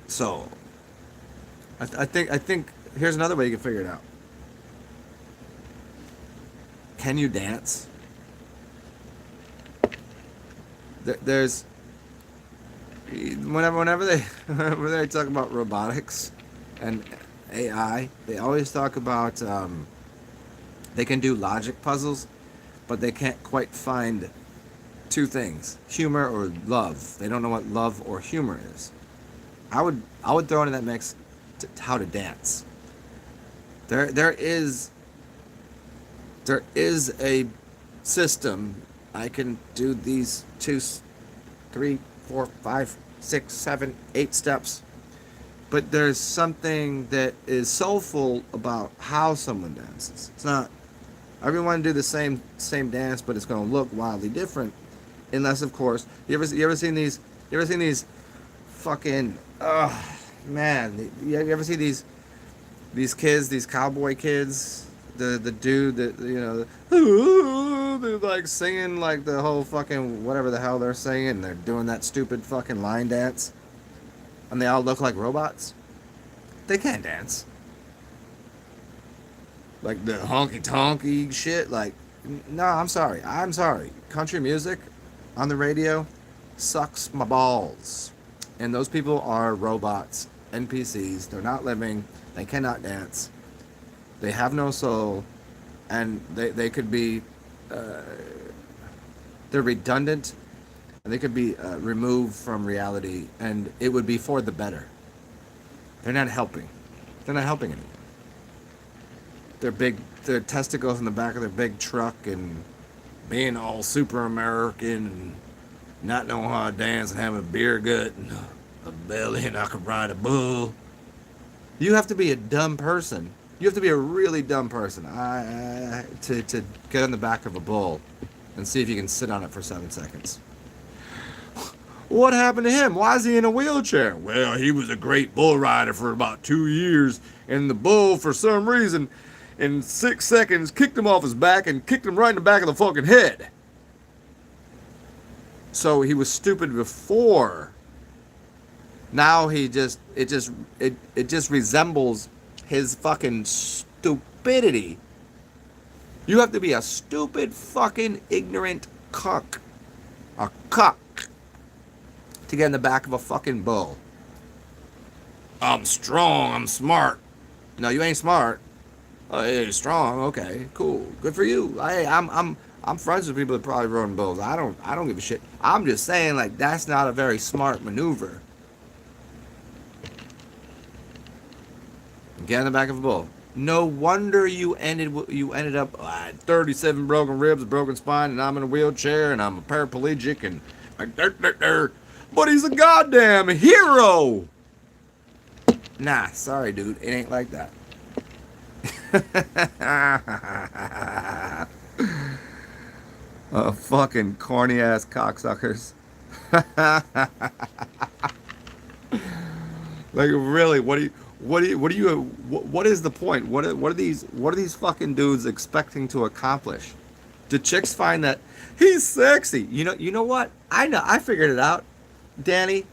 soul. I think here's another way you can figure it out. Can you dance? There's whenever they talk about robotics and AI, they always talk about they can do logic puzzles, but they can't quite find two things: humor or love. They don't know what love or humor is. I would throw into that mix how to dance. There is a system. I can do these 2, 3, 4, 5, 6, 7, 8 steps. But there's something that is soulful about how someone dances. It's not everyone do the same dance, but it's going to look wildly different, unless of course you ever seen these fucking man, you ever see these kids, these cowboy kids, the dude that they're like singing like the whole fucking whatever the hell they're singing, they're doing that stupid fucking line dance, and they all look like robots. They can't dance. Like the honky tonky shit. Like, no, I'm sorry. Country music on the radio sucks my balls. And those people are robots, NPCs. They're not living. They cannot dance. They have no soul. And they could be, they're redundant. And they could be removed from reality. And it would be for the better. They're not helping. They're not helping anyone. Their testicles in the back of their big truck and being all super American and not knowing how to dance and having a beer gut and a belly and I could ride a bull. You have to be a dumb person. You have to be a really dumb person to get on the back of a bull and see if you can sit on it for 7 seconds. What happened to him? Why is he in a wheelchair? Well, he was a great bull rider for about 2 years, and the bull, for some reason, in 6 seconds, kicked him off his back and kicked him right in the back of the fucking head. So he was stupid before. Now it just resembles his fucking stupidity. You have to be a stupid, fucking, ignorant cuck. A cuck. To get in the back of a fucking bull. I'm strong, I'm smart. No, you ain't smart. Oh, hey, strong, okay, cool. Good for you. Hey, I'm friends with people that probably rode bulls. I don't give a shit. I'm just saying, like, that's not a very smart maneuver. Get in the back of a bull. No wonder you ended up 37 broken ribs, a broken spine, and I'm in a wheelchair, and I'm a paraplegic, and but he's a goddamn hero. Nah, sorry, dude, it ain't like that. Fucking corny ass cocksuckers. Like, really, what is the point? What are these fucking dudes expecting to accomplish? Do chicks find that he's sexy? You know what? I figured it out. Danny,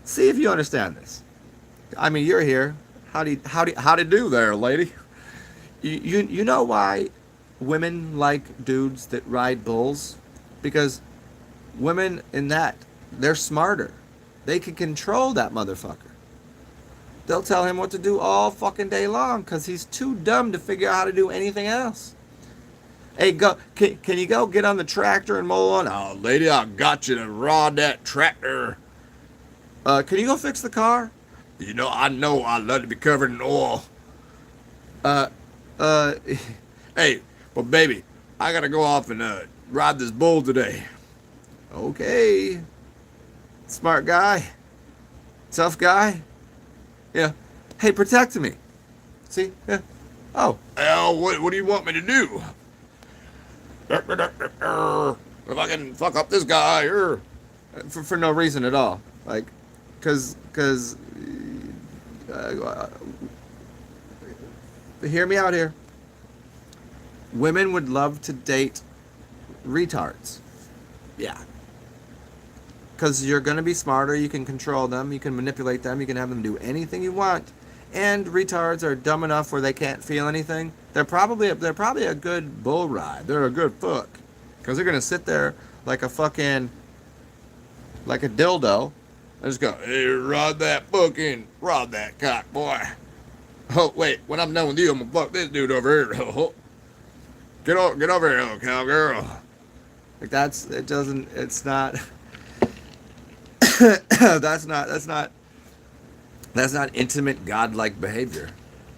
see if you understand this. I mean, you're here. How do you do there, lady? You know why women like dudes that ride bulls? Because women in that, they're smarter. They can control that motherfucker. They'll tell him what to do all fucking day long because he's too dumb to figure out how to do anything else. Hey, can you go get on the tractor and mow on? Oh, lady, I got you to rod that tractor. Can you go fix the car? I know I love to be covered in oil. Hey, but baby, I gotta go off and ride this bull today. Okay. Smart guy. Tough guy. Yeah. Hey, protect me. See? Yeah. Oh. Well, what do you want me to do? If I can fuck up this guy, or for no reason at all, like, cause hear me out here. Women would love to date retards. Yeah. Because you're going to be smarter, you can control them, you can manipulate them, you can have them do anything you want. And retards are dumb enough where they can't feel anything. They're probably a good bull ride. They're a good fuck. Because they're going to sit there like a dildo and just go, hey, rod that cock, boy. Oh, wait, when I'm done with you, I'm going to fuck this dude over here. Get over here, little cowgirl. Like, it's not... that's not intimate godlike behavior.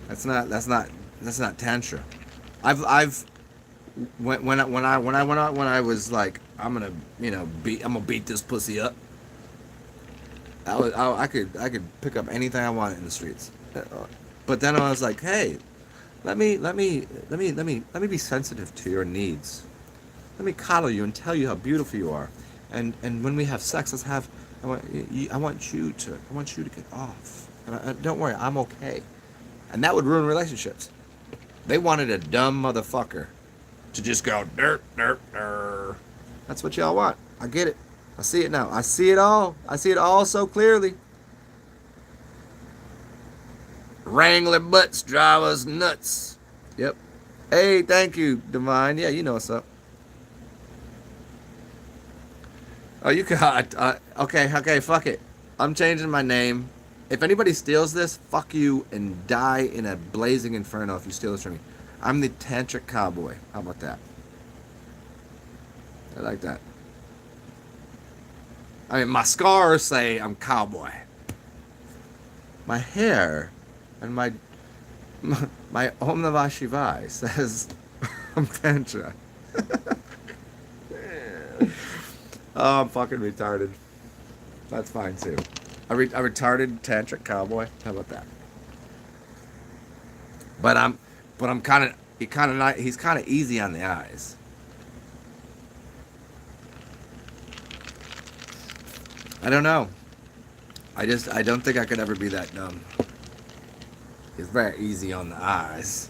That's not tantra. When I was like, I'm gonna beat this pussy up. I could pick up anything I wanted in the streets. But then I was like, hey, let me be sensitive to your needs. Let me coddle you and tell you how beautiful you are. And when we have sex, I want you to get off. And don't worry, I'm okay. And that would ruin relationships. They wanted a dumb motherfucker to just go dirt. That's what y'all want. I get it. I see it now. I see it all. I see it all so clearly. Wrangler butts drive us nuts. Yep. Hey, thank you, Divine. Yeah, you know what's up. Oh, you got... okay, fuck it. I'm changing my name. If anybody steals this, fuck you and die in a blazing inferno if you steal this from me. I'm the Tantric Cowboy. How about that? I like that. I mean, my scars say I'm cowboy. My hair and my Om Namah Shivaya says I'm Tantra. Oh, I'm fucking retarded. That's fine too. A retarded tantric cowboy. How about that? But he's kind of easy on the eyes. I don't know. I don't think I could ever be that dumb. He's very easy on the eyes.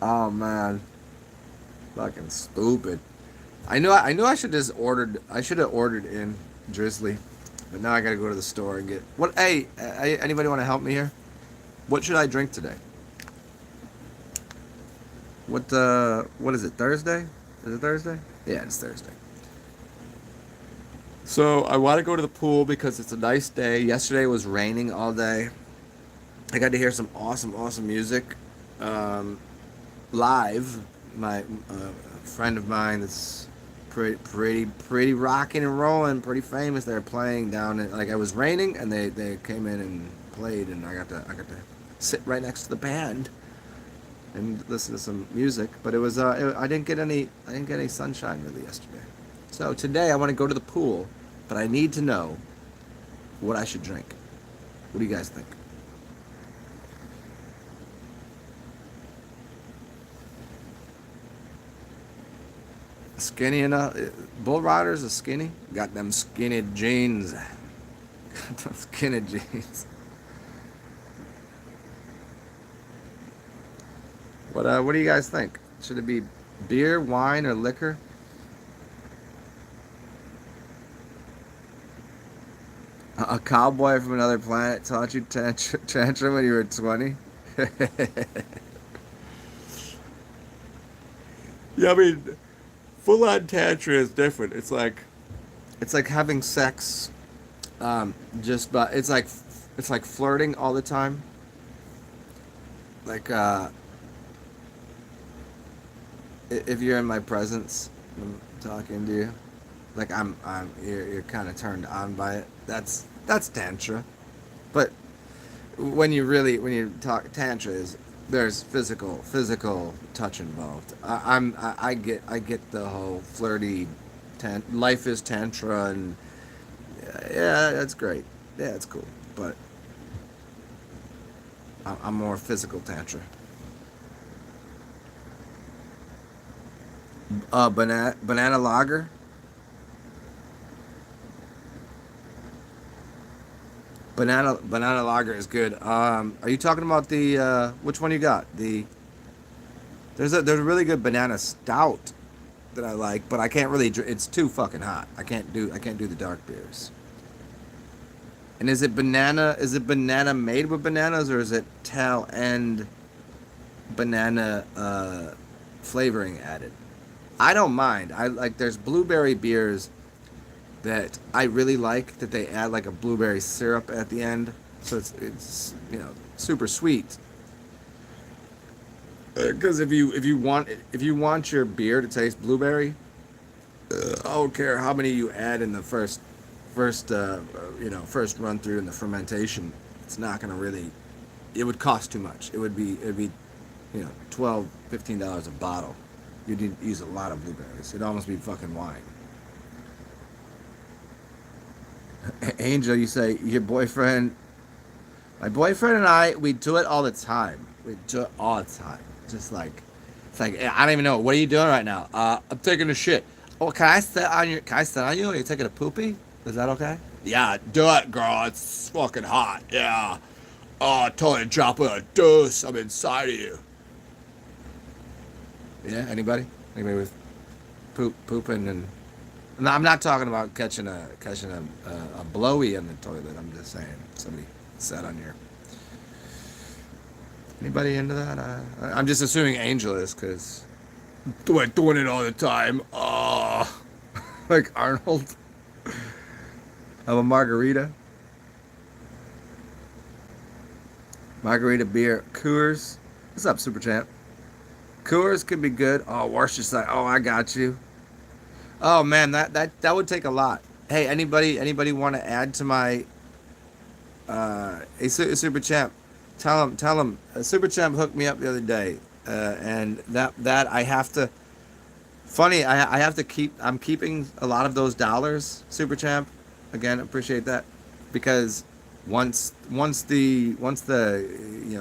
Oh man, fucking stupid. I knew I should have ordered in Drizzly, but now I gotta go to the store and get what. Hey, anybody want to help me here? What should I drink today? What is it? Thursday? Is it Thursday? Yeah, it's Thursday. So I want to go to the pool because it's a nice day. Yesterday was raining all day. I got to hear some awesome music um, live. My friend of mine that's pretty rocking and rolling, pretty famous. They're playing down in, like, it was raining and they came in and played, and I got to sit right next to the band and listen to some music. But it was I didn't get any sunshine really yesterday. So today I want to go to the pool, but I need to know what I should drink. What do you guys think? Skinny enough? Bull Riders are skinny. Got them skinny jeans. Got them skinny jeans. What do you guys think? Should it be beer, wine, or liquor? A cowboy from another planet taught you tantrum when you were 20? Yeah, I mean, full on tantra is different. It's like having sex, just but it's like flirting all the time. Like if you're in my presence, I'm talking to you. Like you're kind of turned on by it. That's tantra. But when you talk tantra is there's physical touch involved. I get the whole flirty, life is tantra, and yeah, that's great. Yeah, it's cool. But I'm more physical tantra. Banana lager. Banana lager is good. Are you talking about the which one you got? There's a really good banana stout that I like, but I can't really. It's too fucking hot. I can't do the dark beers. And is it banana? Is it banana made with bananas, or is it tail and banana flavoring added? I don't mind. I like. There's blueberry beers that I really like that they add like a blueberry syrup at the end, so it's super sweet. Because if you want your beer to taste blueberry, I don't care how many you add in the first run through in the fermentation. It's not gonna really. It would cost too much. It'd be 12, $15 a bottle. You'd need to use a lot of blueberries. It'd almost be fucking wine. Angel, you say your boyfriend. My boyfriend and I, we do it all the time. We do it all the time. Just like, it's like I don't even know. What are you doing right now? I'm taking a shit. Oh, Can I sit on you? Are you taking a poopy? Is that okay? Yeah, do it, girl. It's fucking hot. Yeah. Oh, totally dropping a deuce. I'm inside of you. Yeah. Anybody with pooping and. No, I'm not talking about catching a blowy in the toilet. I'm just saying somebody sat on your. Anybody into that? I'm just assuming Angel is because we're doing it all the time. Oh, like Arnold. Have a margarita. Margarita beer. Coors. What's up, Super Champ? Coors could be good. Oh, Worcestershire. Oh, I got you. Oh man, that would take a lot. Hey, anybody want to add to my Super Champ? Tell him. Super Champ hooked me up the other day, and that I have to. Funny, I have to keep. I'm keeping a lot of those dollars, Super Champ. Again, appreciate that, because once the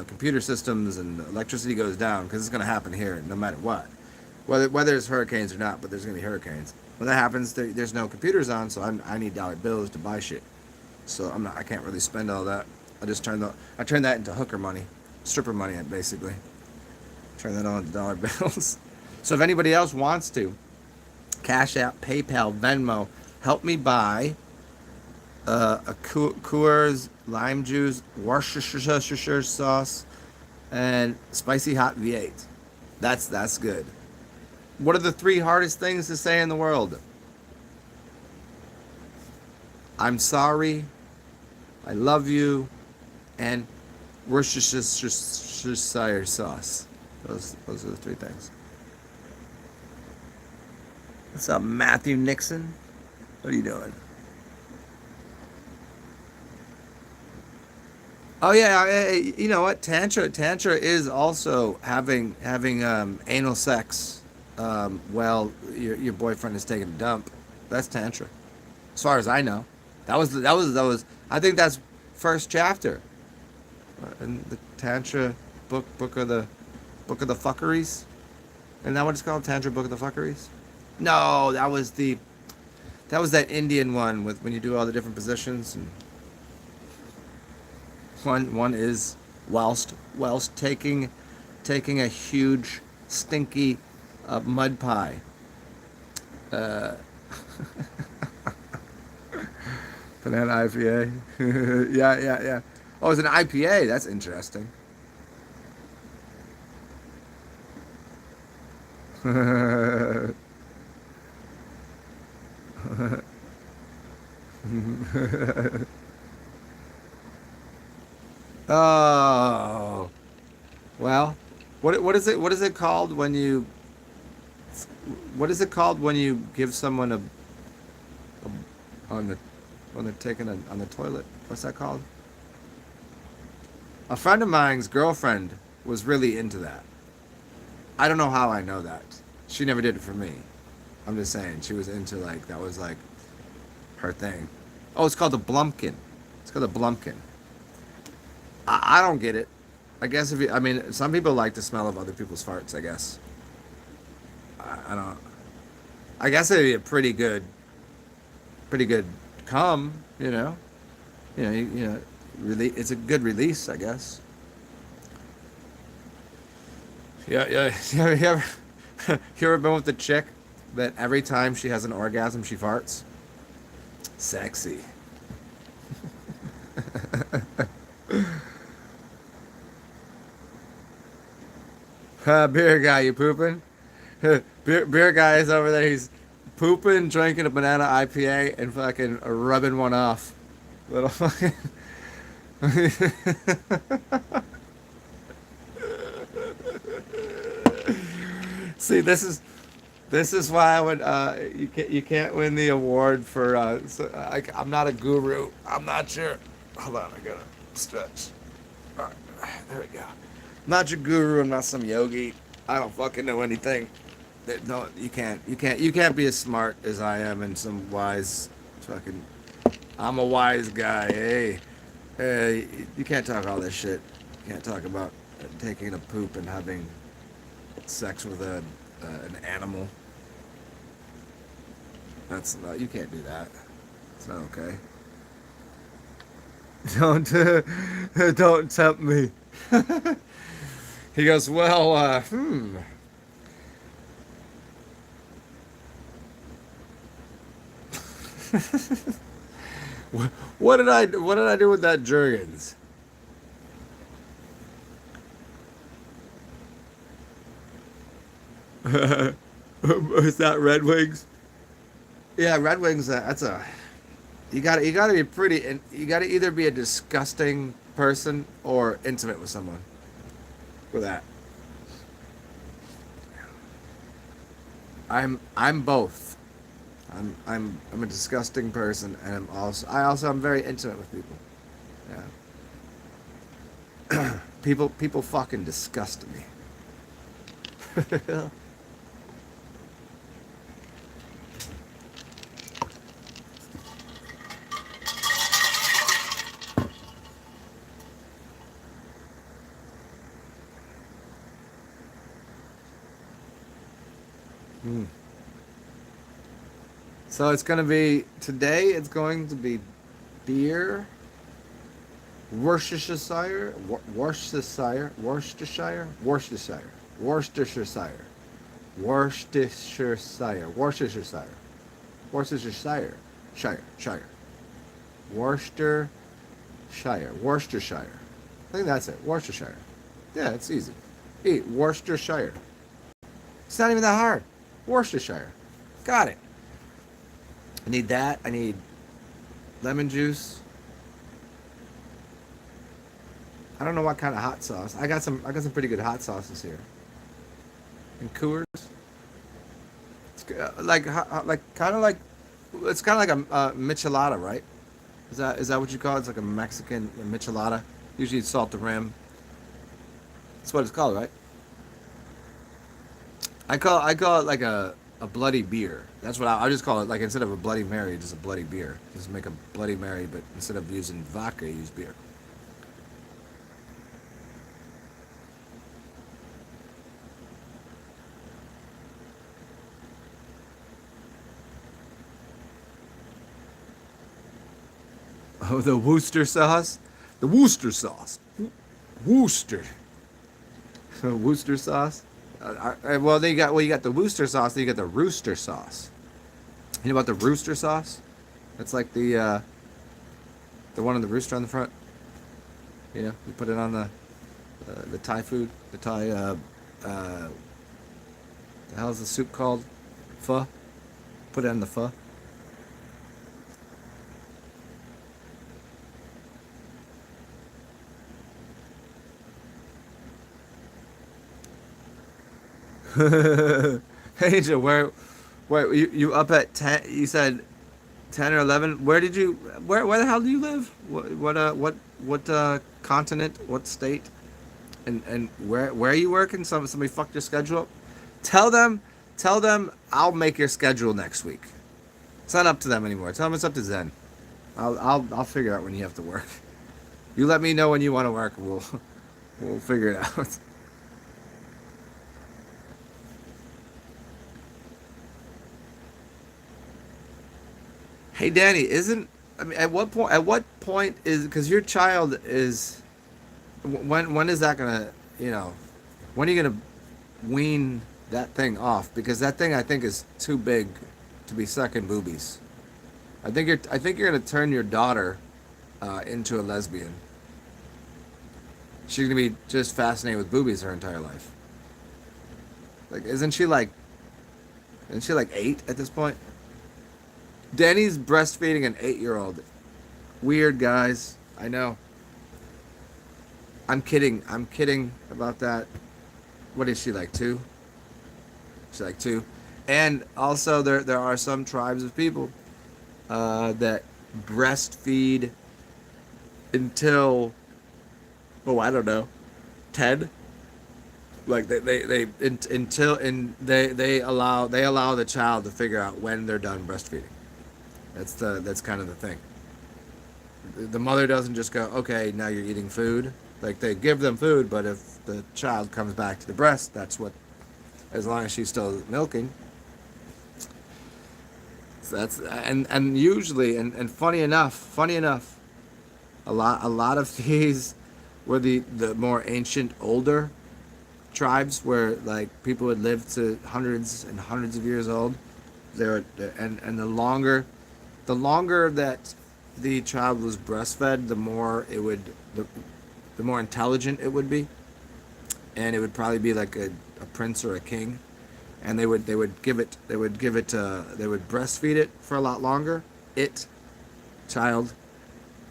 computer systems and electricity goes down, because it's gonna happen here no matter what, whether it's hurricanes or not, but there's gonna be hurricanes. When that happens, there's no computers on, so I need dollar bills to buy shit. So I can't really spend all that. I turn that into hooker money, stripper money, basically. Turn that all into dollar bills. So if anybody else wants to, Cash App, PayPal, Venmo, help me buy a Coors lime juice, Worcestershire sauce, and spicy hot V8. That's good. What are the three hardest things to say in the world? I'm sorry, I love you, and Worcestershire sauce. Those are the three things. What's up, Matthew Nixon? What are you doing? Oh yeah, you know what? Tantra is also having anal sex while your boyfriend is taking a dump. That's tantra, as far as I know. That was. I think that's first chapter in the Tantra book of the fuckeries. Isn't that what it's called? Tantra book of the fuckeries. No, that was that Indian one with when you do all the different positions and one is whilst taking a huge stinky mud pie. Uh, Banana IPA. Yeah. Oh, it's an IPA. That's interesting. Oh, well, what is it called when you what is it called when you give someone a on the when they're taking on the toilet? What's that called? A friend of mine's girlfriend was really into that. I don't know how I know that. She never did it for me. I'm just saying she was into like that was like her thing. Oh, it's called the Blumpkin. It's called the Blumpkin. I don't get it. I guess if you, I mean, some people like the smell of other people's farts. I guess. I don't. I guess it'd be a pretty good cum. Really, it's a good release. I guess. Yeah. You ever, you ever been with the chick that every time she has an orgasm she farts? Sexy. Beer guy, you pooping? Beer guy is over there. He's pooping, drinking a banana IPA, and fucking rubbing one off. Little fucking. See, this is why I would. You can't win the award for. I'm not a guru. I'm not sure. Hold on, I gotta stretch. All right, there we go. I'm not your guru. I'm not some yogi. I don't fucking know anything. No, you can't be as smart as I am and some wise fucking. I'm a wise guy. Hey, you can't talk all this shit. You can't talk about taking a poop and having sex with an animal. That's not. You can't do that. It's not okay. Don't tempt me. He goes, well, what did I do with that Jergens? Is that Red Wings? Yeah, Red Wings. That's a you gotta be pretty. You gotta either be a disgusting person or intimate with someone. With that, I'm both. I'm a disgusting person, and I'm very intimate with people. Yeah. People fucking disgust me. Hmm. So it's gonna be today. It's going to be beer, Worcestershire, Worcestershire, Worcestershire, Worcestershire, Shire. Worcestershire. Worcestershire. I think that's it. Worcestershire. Yeah, it's easy. Eat Worcestershire. It's not even that hard. Worcestershire. Got it. I need that. I need lemon juice. I don't know what kind of hot sauce. I got some pretty good hot sauces here. And Coors. It's like kind of like it's kind of like a michelada, right? Is that what you call it? It's like a Mexican michelada. Usually it's salt to rim. That's what it's called, right? I call it like a bloody beer. That's what I just call it. Like instead of a Bloody Mary, just a bloody beer. Just make a Bloody Mary, but instead of using vodka, use beer. Oh, the Worcester sauce, the Worcester sauce, Worcester, Worcester sauce. Well, you got the Worcester sauce, then you got the rooster sauce. You know about the rooster sauce? It's like the one on the rooster on the front. You know, you put it on the Thai food, the Thai the hell's the soup called? Pho. Put it on the pho. Hey, Joe, where you up at 10? You said 10 or 11. Where the hell do you live? What continent? What state? And where are you working? Somebody fucked your schedule up. Tell them I'll make your schedule next week. It's not up to them anymore. Tell them it's up to Zen. I'll figure out when you have to work. You let me know when you want to work. We'll figure it out. Hey Danny, I mean at what point is because your child is when is that gonna when are you gonna wean that thing off? Because that thing I think is too big to be sucking boobies. I think you're gonna turn your daughter into a lesbian. She's gonna be just fascinated with boobies her entire life. Like isn't she like 8 at this point? Danny's breastfeeding an 8-year-old. Weird, guys. I know. I'm kidding. I'm kidding about that. What is she, like 2? She's like 2. And also, there are some tribes of people that breastfeed until, oh, I don't know, 10. Like they allow the child to figure out when they're done breastfeeding. That's kind of the thing. The mother doesn't just go, okay, now you're eating food. Like they give them food, but if the child comes back to the breast, that's what, as long as she's still milking. So that's and usually and funny enough, a lot of these were the more ancient, older tribes where like people would live to hundreds and hundreds of years old. And the longer that the child was breastfed, the more the more intelligent it would be, and it would probably be like a prince or a king, and they would breastfeed it for a lot longer. Child,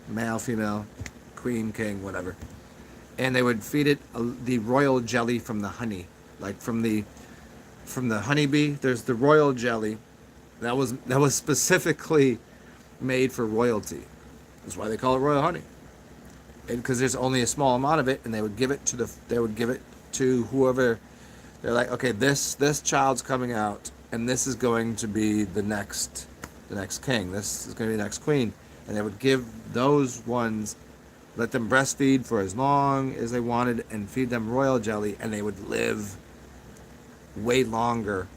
male, female, queen, king, whatever, and they would feed it the royal jelly from the honey, like from the honeybee. There's the royal jelly that was specifically made for royalty. That's why they call it royal honey. And because there's only a small amount of it, and they would give it to whoever. They're like, okay, this child's coming out, and this is going to be the next king. This is going to be the next queen, and they would give those ones, let them breastfeed for as long as they wanted, and feed them royal jelly, and they would live way longer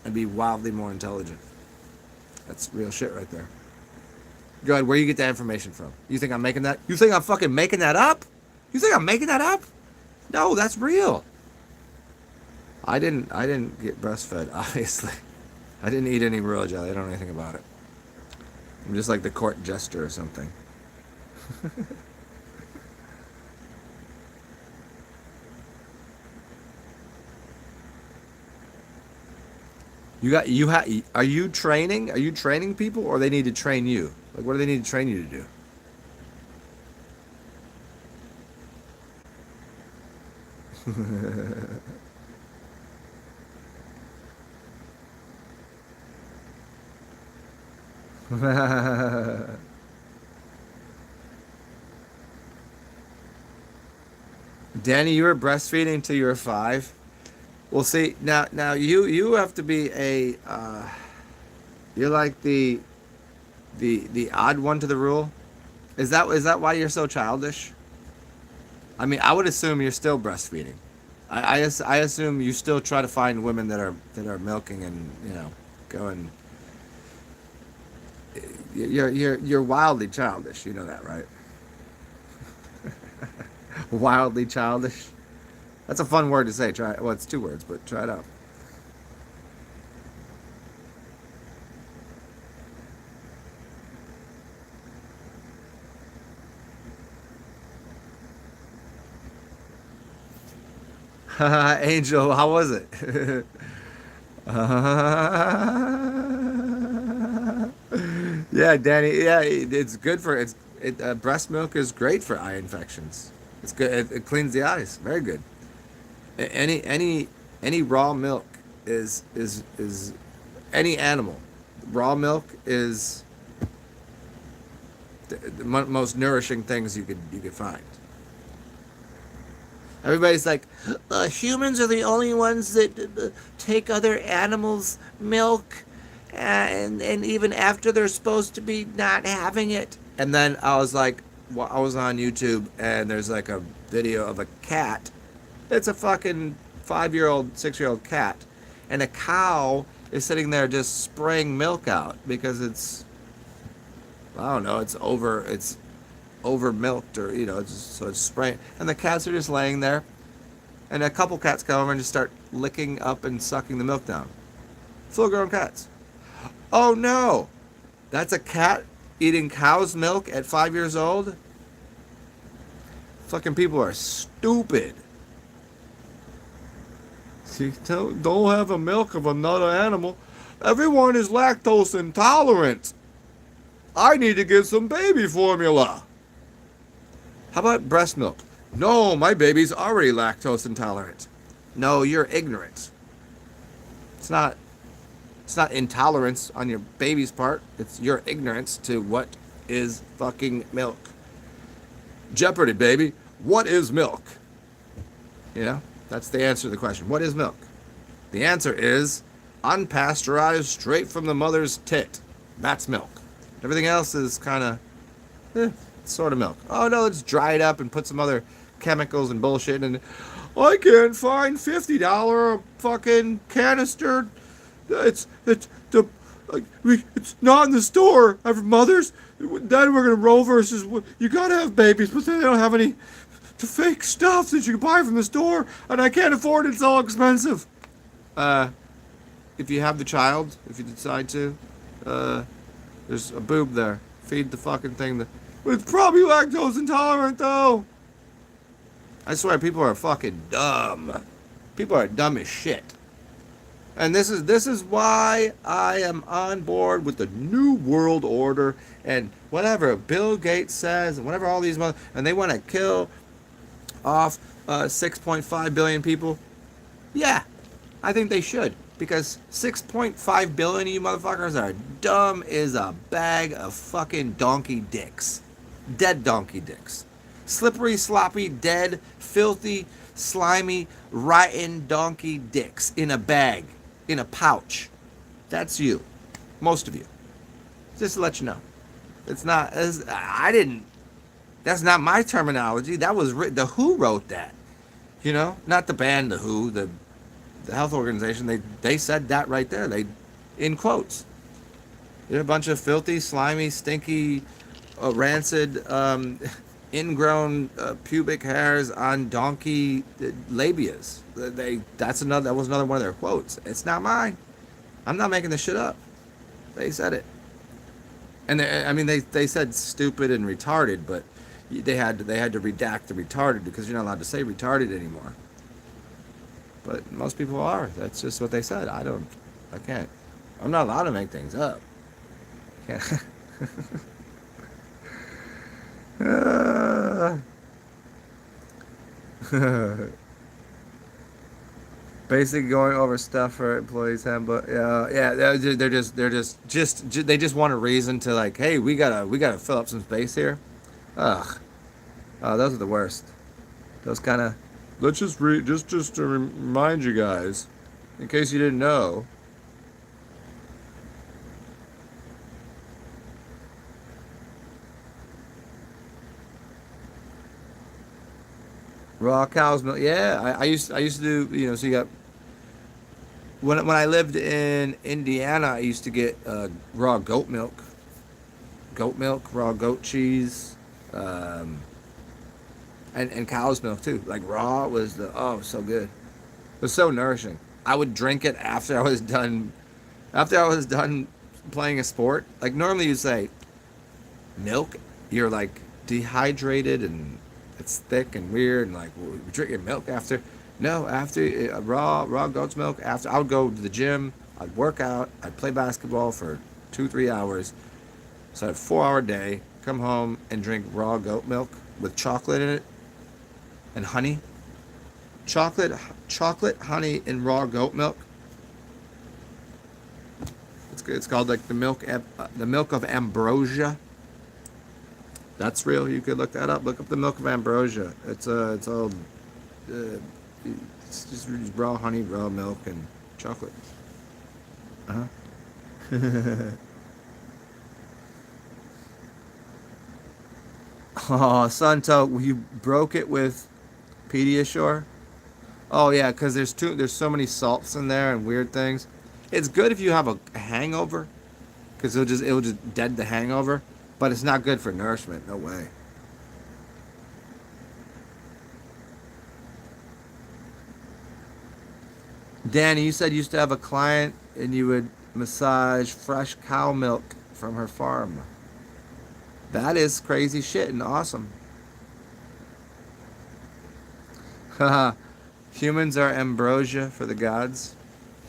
and be wildly more intelligent. That's real shit right there. Go ahead, where you get that information from? You think I'm making that? You think I'm fucking making that up? You think I'm making that up? No, that's real. I didn't get breastfed, obviously. I didn't eat any royal jelly. I don't know anything about it. I'm just like the court jester or something. Are you training? Are you training people, or they need to train you? Like, what do they need to train you to do? Danny, you were breastfeeding until you were 5. Well, see, now you have to be a you're like the odd one to the rule. Is that why you're so childish? I mean, I would assume you're still breastfeeding. I assume you still try to find women that are milking and going. You're wildly childish. You know that, right? Wildly childish. That's a fun word to say. Try it. Well, it's 2 words, but try it out. Angel, how was it? Yeah, Danny. Yeah, it's good for breast milk is great for eye infections. It's good. It cleans the eyes. Very good. Any raw milk is any animal. Raw milk is the most nourishing things you could find. Everybody's like, humans are the only ones that take other animals' milk, and even after they're supposed to be not having it. And then I was like, well, I was on YouTube, and there's like a video of a cat. It's a fucking 5-year-old, 6-year-old cat, and a cow is sitting there just spraying milk out because I don't know, it's over milked, or so it's spraying, and the cats are just laying there, and a couple cats come over and just start licking up and sucking the milk down. Full grown cats. Oh no, that's a cat eating cow's milk at 5 years old. Fucking people are stupid. See, don't have a milk of another animal. Everyone is lactose intolerant. I need to give some baby formula. How about breast milk? No, my baby's already lactose intolerant. No, you're ignorant. It's not intolerance on your baby's part. It's your ignorance to what is fucking milk. Jeopardy, baby. What is milk? That's the answer to the question. What is milk? The answer is unpasteurized, straight from the mother's tit. That's milk. Everything else is kind of sort of milk. Oh no, let's dry it up and put some other chemicals and bullshit in it. I can't find $50 fucking canister. It's not in the store. I've mothers. Then we're gonna roll versus. You gotta have babies, but then they don't have any fake stuff that you can buy from the store, and I can't afford it. It's all expensive. If you have the child, if you decide to, there's a boob there. Feed the fucking thing. It's probably lactose intolerant, though. I swear, people are fucking dumb. People are dumb as shit. And this is why I am on board with the New World Order and whatever Bill Gates says and whatever all these and they want to kill off 6.5 billion people. Yeah, I think they should, because 6.5 billion of you motherfuckers are dumb as a bag of fucking donkey dicks. Dead donkey dicks. Slippery, sloppy, dead, filthy, slimy, rotten donkey dicks in a bag, in a pouch. That's you. Most of you. Just to let you know. It's not, I didn't, that's not my terminology. That was the WHO wrote that. Not the band, the WHO, the health organization. They said that right there. They, in quotes. They're a bunch of filthy, slimy, stinky, rancid, ingrown pubic hairs on donkey labias. That was another one of their quotes. It's not mine. I'm not making this shit up. They said it. And they said stupid and retarded, but they had to redact the retarded because you're not allowed to say retarded anymore. But most people are. That's just what they said. I can't. I'm not allowed to make things up. Can't. Basically, going over stuff for employees' handbook. Yeah. They just want a reason to like, hey, we gotta fill up some space here. Ugh. Oh, those are the worst. Those kind of. Let's just just to remind you guys, in case you didn't know. Raw cow's milk. Yeah, I used to do. So you got when I lived in Indiana, I used to get raw goat milk, raw goat cheese, um, and cow's milk too. Like raw was so good. It was so nourishing. I would drink it after I was done. After I was done playing a sport, like normally you say milk, you're like dehydrated and it's thick and weird and like well, drinking milk after. No, after raw goat's milk. After I would go to the gym, I'd work out, I'd play basketball for 2-3 hours. So I had a 4 hour day. Come home and drink raw goat milk with chocolate in it and honey. Chocolate, honey, and raw goat milk. It's good. It's called like the milk of ambrosia. That's real. You could look that up. Look up the milk of ambrosia. It's all it's just raw honey, raw milk, and chocolate. Uh huh. Oh, Sunto, you broke it with Pediasure. Oh yeah, because there's so many salts in there and weird things. It's good if you have a hangover, because it'll just dead the hangover. But it's not good for nourishment. No way. Danny, you said you used to have a client and you would massage fresh cow milk from her farm. That is crazy shit and awesome. Haha. Humans are ambrosia for the gods.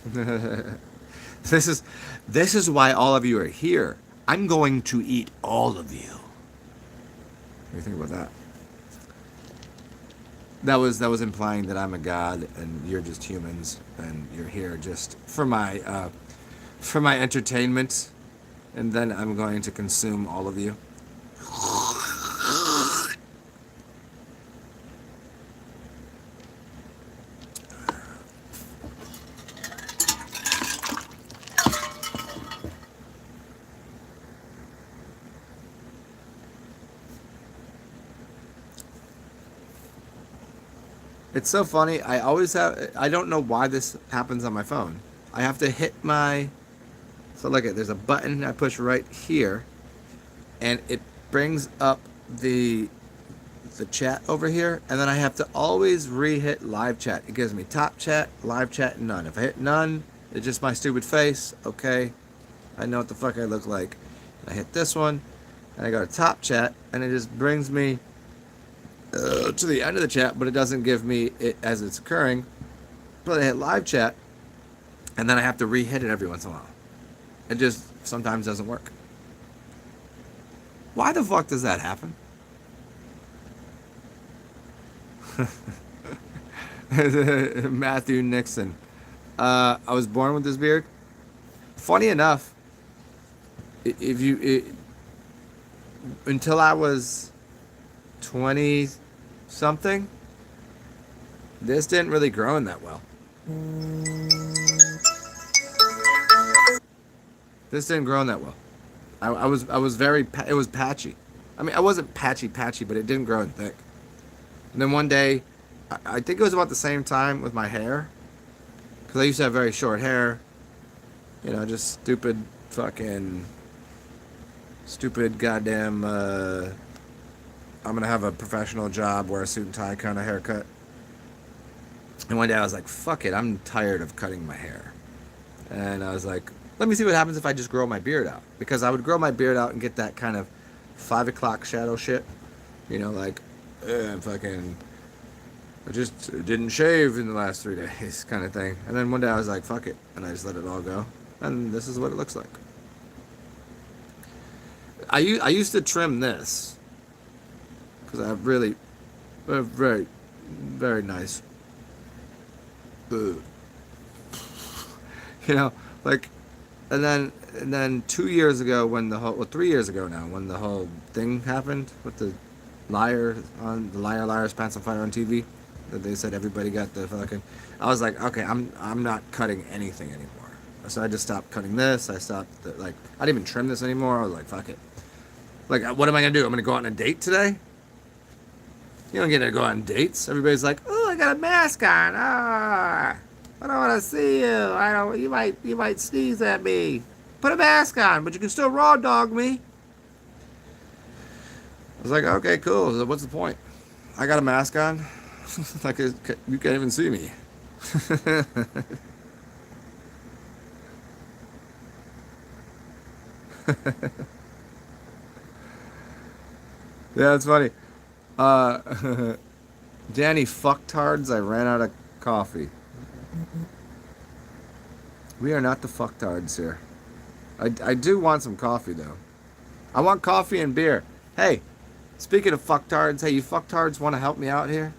this is this is why all of you are here. I'm going to eat all of you. What do you think about that? That was implying that I'm a god and you're just humans and you're here just for my entertainment, and then I'm going to consume all of you. It's so funny. I always have. I don't know why this happens on my phone. I have to hit my. So look at there's a button I push right here, and it brings up the the chat over here, and then I have to always re-hit live chat. It gives me top chat, live chat, and none. If I hit none, it's just my stupid face. Okay, I know what the fuck I look like. And I hit this one, and I go to top chat, and it just brings me to the end of the chat, but it doesn't give me it as it's occurring. But I hit live chat, and then I have to re-hit it every once in a while. It just sometimes doesn't work. Why the fuck does that happen? Matthew Nixon. I was born with this beard. Funny enough, if you until I was 20 something, this didn't really grow in that well. This didn't grow in that well. I was very it was patchy. I mean, I wasn't patchy, but it didn't grow in thick. And then one day, I think it was about the same time with my hair, because I used to have very short hair. You know, just stupid goddamn. I'm gonna have a professional job, wear a suit and tie kind of haircut. And one day I was like, fuck it, I'm tired of cutting my hair. And I was like, let me see what happens if I just grow my beard out. Because I would grow my beard out and get that kind of 5 o'clock shadow shit. You know, like, fucking, I just didn't shave in the last 3 days, kind of thing. And then one day I was like, fuck it, and I just let it all go. And this is what it looks like. I used to trim this because I have really, very, very nice, you know, like, and then 2 years ago when the whole, well, 3 years ago now when the whole thing happened with the liar's pants on fire on TV, that they said everybody got the fucking, I was like, okay, I'm not cutting anything anymore. So I just stopped cutting this. I stopped like, I didn't even trim this anymore. I was like, fuck it. Like, what am I gonna do? I'm gonna go out on a date today? You don't get to go on dates. Everybody's like, oh, I got a mask on. Ah, I don't want to see you. I don't. You might sneeze at me. Put a mask on, but you can still raw dog me. I was like, okay, cool. So what's the point? I got a mask on. Like, you can't even see me. Yeah, it's funny. Uh, Danny fucktards, I ran out of coffee. We are not the fucktards here. I do want some coffee though. I want coffee and beer. Hey, speaking of fucktards, hey, you fucktards want to help me out here?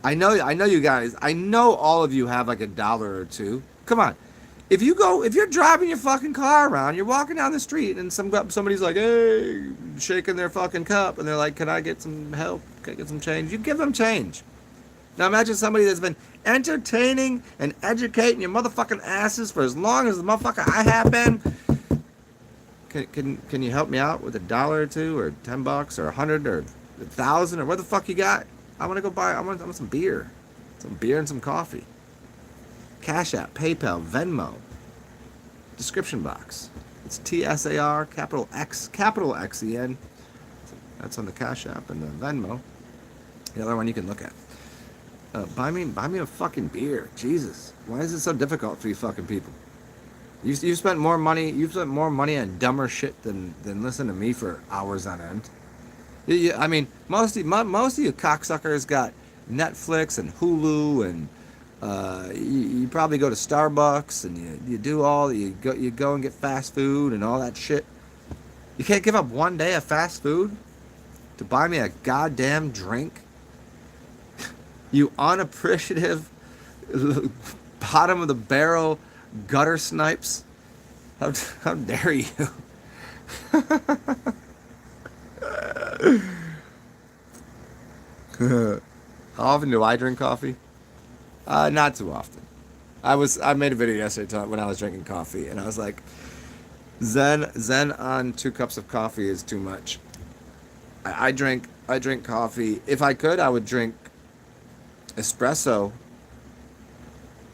I know you guys. I know all of you have like $1 or two. Come on. If you're driving your fucking car around, you're walking down the street and somebody's like, hey, shaking their fucking cup, and they're like, can I get some help? Can I get some change? You give them change. Now imagine somebody that's been entertaining and educating your motherfucking asses for as long as the motherfucker I have been. Can you help me out with $1 or two or $10 or 100 or 1,000 or what the fuck you got? I want to go buy. I want some beer and some coffee. CashApp, PayPal, Venmo. Description box. It's TSAR capital XEN. That's on the Cash App and the Venmo. The other one you can look at. Buy me a fucking beer. Jesus, why is it so difficult for you fucking people? You've spent more money. You've spent more money on dumber shit than listen to me for hours on end. I mean, most of you cocksuckers got Netflix and Hulu, and you probably go to Starbucks and you do all you go and get fast food and all that shit. You can't give up one day of fast food to buy me a goddamn drink. You unappreciative, bottom of the barrel gutter snipes. How dare you? How often do I drink coffee? Not too often. I made a video yesterday when I was drinking coffee, and I was like, Zen on 2 cups of coffee is too much. I drink coffee. If I could, I would drink espresso.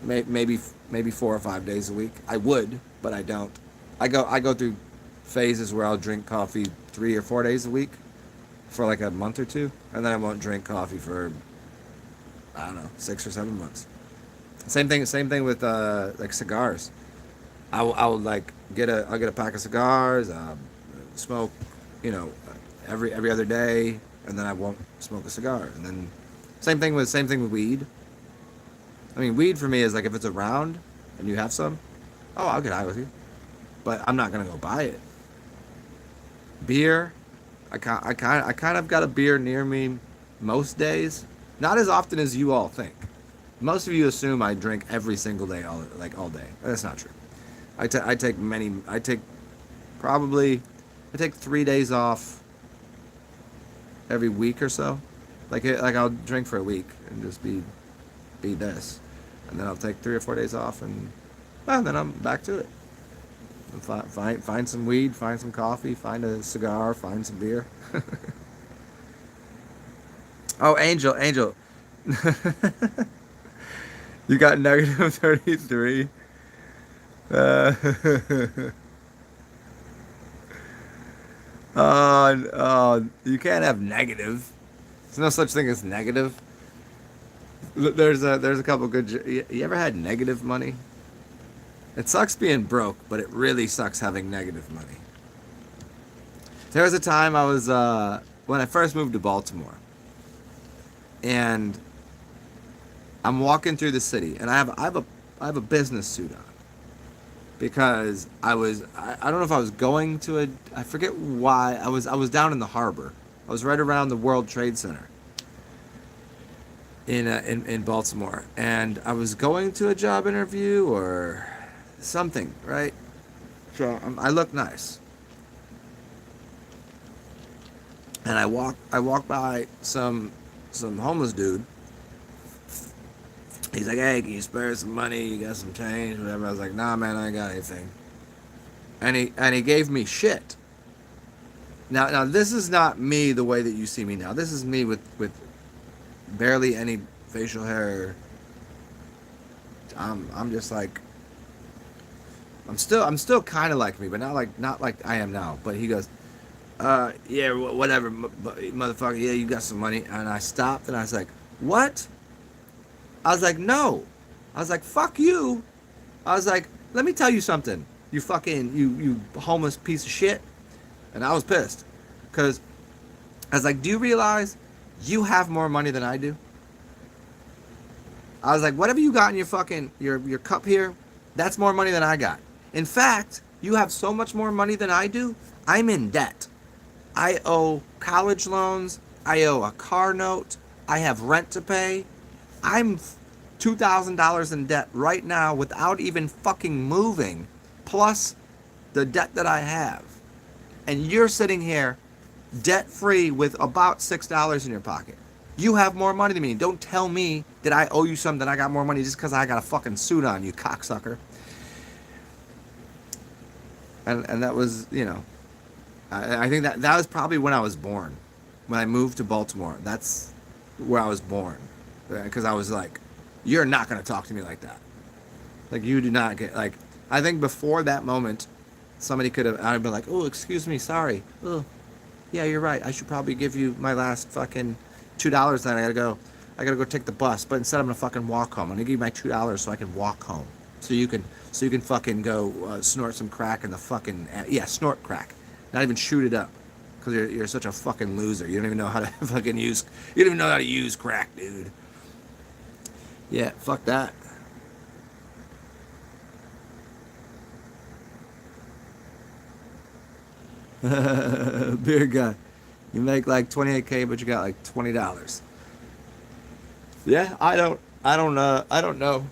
Maybe 4 or 5 days a week. I would, but I don't. I go through phases where I'll drink coffee 3 or 4 days a week for like a month or two, and then I won't drink coffee for, I don't know, 6 or 7 months. Same thing with like cigars. I'll like I'll get a pack of cigars, smoke, every other day, and then I won't smoke a cigar. And then same thing with weed. I mean, weed for me is like if it's around and you have some, oh, I'll get high with you, but I'm not gonna go buy it. Beer, I kind of got a beer near me most days, not as often as you all think. Most of you assume I drink every single day, all day. That's not true. I take 3 days off every week or so. Like I'll drink for a week and just be this, and then I'll take 3 or 4 days off, and then I'm back to it. Find some weed, find some coffee, find a cigar, find some beer. Oh, Angel. You got negative 33. Oh, you can't have negative. There's no such thing as negative. There's a couple good. You ever had negative money? It sucks being broke, but it really sucks having negative money. There was a time I was when I first moved to Baltimore, and I'm walking through the city, and I have a business suit on because I don't know if I was going to I forget why I was down in the harbor. I was right around the World Trade Center in Baltimore, and I was going to a job interview or something, right? So I look nice, and I walk by some homeless dude. He's like, "Hey, can you spare some money? You got some change, whatever." I was like, "Nah, man, I ain't got anything." And he gave me shit. Now this is not me the way that you see me now. This is me with barely any facial hair. I'm just like I'm still kind of like me, but not like I am now. But he goes, yeah, whatever, motherfucker. Yeah, you got some money. And I stopped and I was like, what? I was like, no. I was like, fuck you. I was like, let me tell you something. You fucking you homeless piece of shit. And I was pissed because I was like, do you realize you have more money than I do? I was like, whatever you got in your fucking your cup here, that's more money than I got. In fact, you have so much more money than I do. I'm in debt. I owe college loans. I owe a car note. I have rent to pay. I'm $2,000 in debt right now without even fucking moving, plus the debt that I have. And you're sitting here debt free with about $6 in your pocket. You have more money than me. Don't tell me that I owe you something, that I got more money just because I got a fucking suit on, you cocksucker. And that was, I think that was probably when I was born. When I moved to Baltimore. That's where I was born. Because I was like, you're not going to talk to me like that. Like, you do not get, like, I think before that moment, somebody could have, I'd been like, oh, excuse me, sorry. Oh, yeah, you're right. I should probably give you my last fucking $2 then. I gotta go take the bus. But instead I'm gonna fucking walk home. I'm gonna give you my $2 so I can walk home. So you can fucking go snort some crack in the fucking, yeah, snort crack. Not even shoot it up. Because you're such a fucking loser. You don't even know how to fucking use, you don't even know how to use crack, dude. Yeah, fuck that. Beer guy. You make like 28K, but you got like $20. Yeah, I don't know.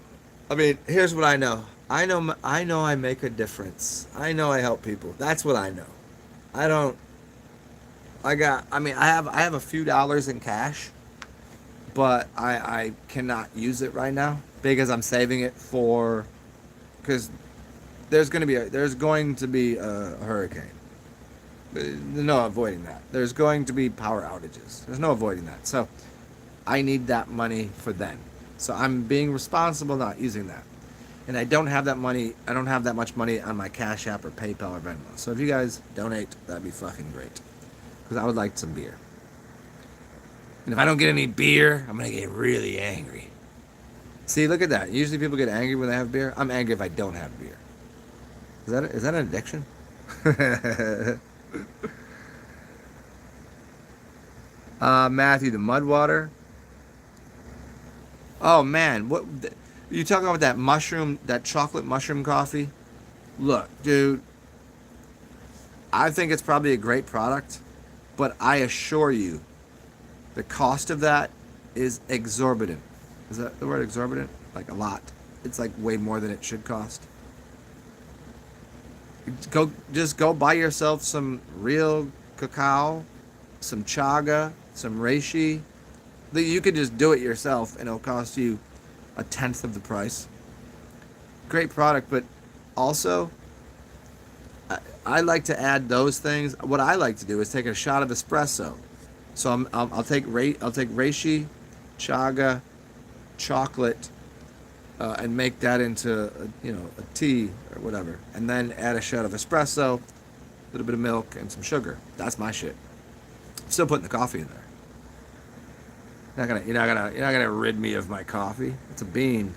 I mean, here's what I know. I know I make a difference. I know I help people. That's what I know. I don't I have a few dollars in cash, but I cannot use it right now because I'm saving it for, because there's going to be a hurricane. No avoiding that. There's going to be power outages. There's no avoiding that. So I need that money for then. So I'm being responsible not using that. And I don't have that money. I don't have that much money on my Cash App or PayPal or Venmo. So if you guys donate, that'd be fucking great. Because I would like some beer. And if I don't get any beer, I'm going to get really angry. See, look at that. Usually people get angry when they have beer. I'm angry if I don't have beer. Is that an addiction? Matthew, the Mudwater. Oh man, what you talking about, that mushroom, that chocolate mushroom coffee? Look, dude, I think it's probably a great product, but I assure you, the cost of that is exorbitant. Is that the word, exorbitant? Like a lot. It's like way more than it should cost. Just go buy yourself some real cacao, some chaga, some reishi. You could just do it yourself and it'll cost you a tenth of the price. Great product, but also I like to add those things. What I like to do is take a shot of espresso. So I'll take reishi, chaga, chocolate, and make that into a tea or whatever, and then add a shot of espresso, a little bit of milk, and some sugar. That's my shit. I'm still putting the coffee in there. You're not gonna rid me of my coffee. It's a bean.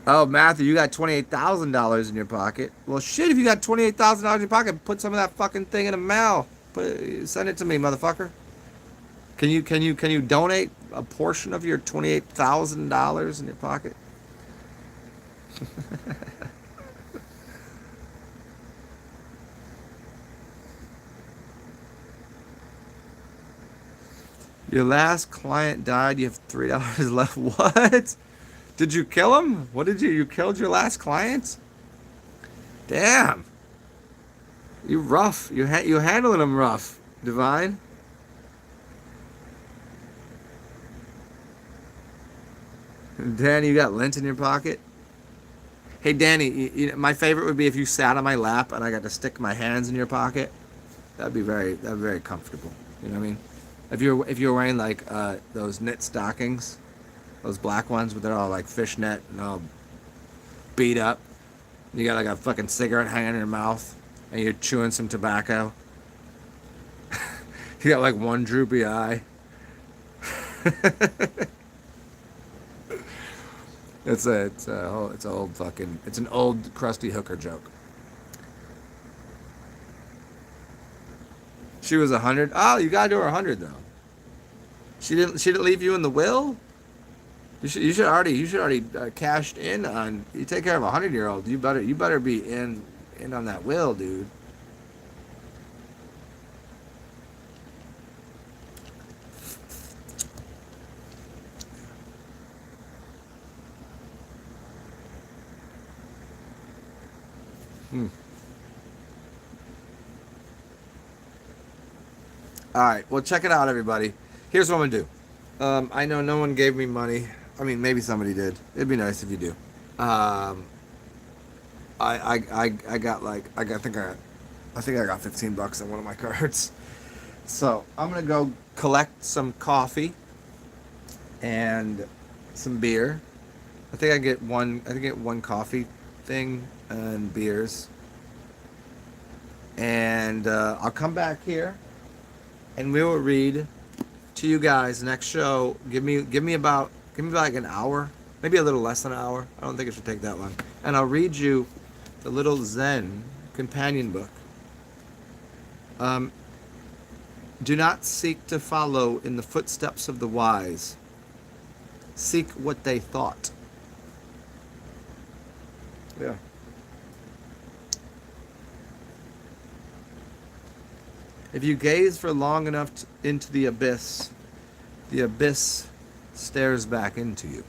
Oh, Matthew, you got $28,000 in your pocket. Well, shit, if you got $28,000 in your pocket, put some of that fucking thing in the mail. Send it to me, motherfucker. Can you donate a portion of your $28,000 in your pocket? Your last client died. You have $3 left. What? Did you kill him? What did you? You killed your last client? Damn. You rough. You handling him rough, Divine. Danny, you got lint in your pocket? Hey, Danny, my favorite would be if you sat on my lap and I got to stick my hands in your pocket. That'd be very comfortable. You know what I mean? If you're wearing like those knit stockings, those black ones, but they're all like fishnet and all beat up. You got like a fucking cigarette hanging in your mouth, and you're chewing some tobacco. You got like one droopy eye. It's an old crusty hooker joke. She was 100. Oh, you gotta do her 100 though. She didn't leave you in the will. You should already cashed in on. You take care of a 100-year-old. You better be in on that will, dude. Hmm. All right. Well, check it out, everybody. Here's what I'm gonna do. I know no one gave me money. I mean, maybe somebody did. It'd be nice if you do. Um, I got like I think I got $15 on one of my cards. So I'm gonna go collect some coffee and some beer. I think I get one coffee thing and beers, and I'll come back here and we will read to you guys next show. Give me like an hour, maybe a little less than an hour. I don't think it should take that long. And I'll read you the little Zen companion book. Do not seek to follow in the footsteps of the wise. Seek what they thought. Yeah. If you gaze for long enough into the abyss stares back into you.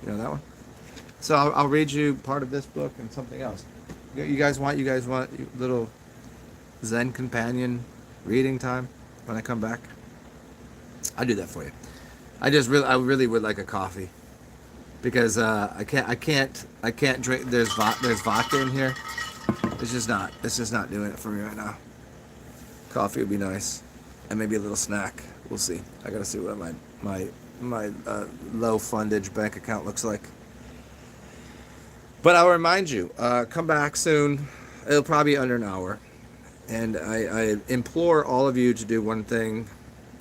You know that one? So I'll read you part of this book and something else. You guys want little Zen companion reading time when I come back? I'll do that for you. I really would like a coffee because I can't drink. There's vodka in here. It's just not doing it for me right now. Coffee would be nice, and maybe a little snack. We'll see. I gotta see what my low fundage bank account looks like. But I'll remind you, come back soon. It'll probably be under an hour. And I implore all of you to do one thing,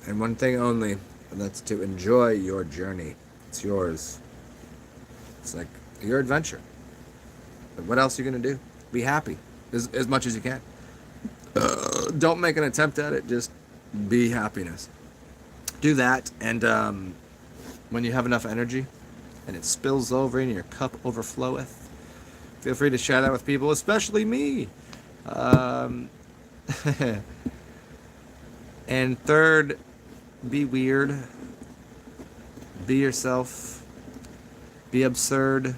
and one thing only, and that's to enjoy your journey. It's yours. It's like your adventure. But what else are you going to do? Be happy as much as you can. Don't make an attempt at it. Just be happiness. Do that, and when you have enough energy and it spills over and your cup overfloweth, feel free to share that with people, especially me. And third, be weird. Be yourself. Be absurd.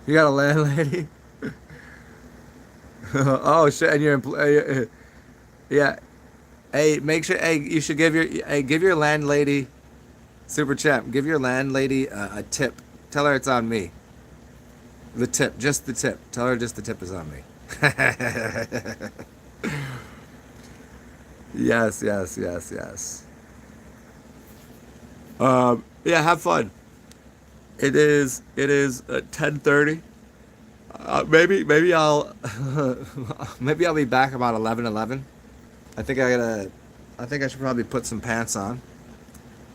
You got a landlady? Oh shit! And your yeah. Hey, make sure. Hey, you should give your landlady, super chat. Give your landlady a tip. Tell her it's on me. The tip, just the tip. Tell her just the tip is on me. Yes. Yeah, have fun. It is 10:30. Maybe I'll maybe I'll be back about 11:11. I think I should probably put some pants on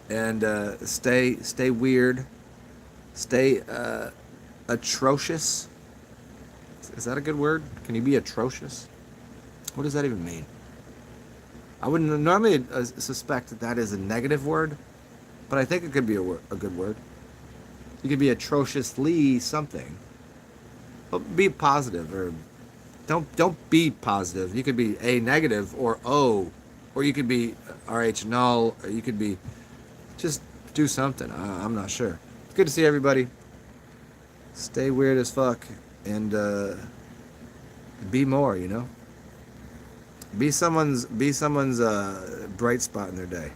and stay weird, stay atrocious. Is that a good word? Can you be atrocious? What does that even mean? I wouldn't normally suspect that that is a negative word, but I think it could be a good word. You could be atrociously something. But be positive, or don't be positive. You could be a negative or o, or you could be rh null, or you could be just do something. I'm not sure. It's good to see everybody. Stay weird as fuck and be more. Be someone's bright spot in their day.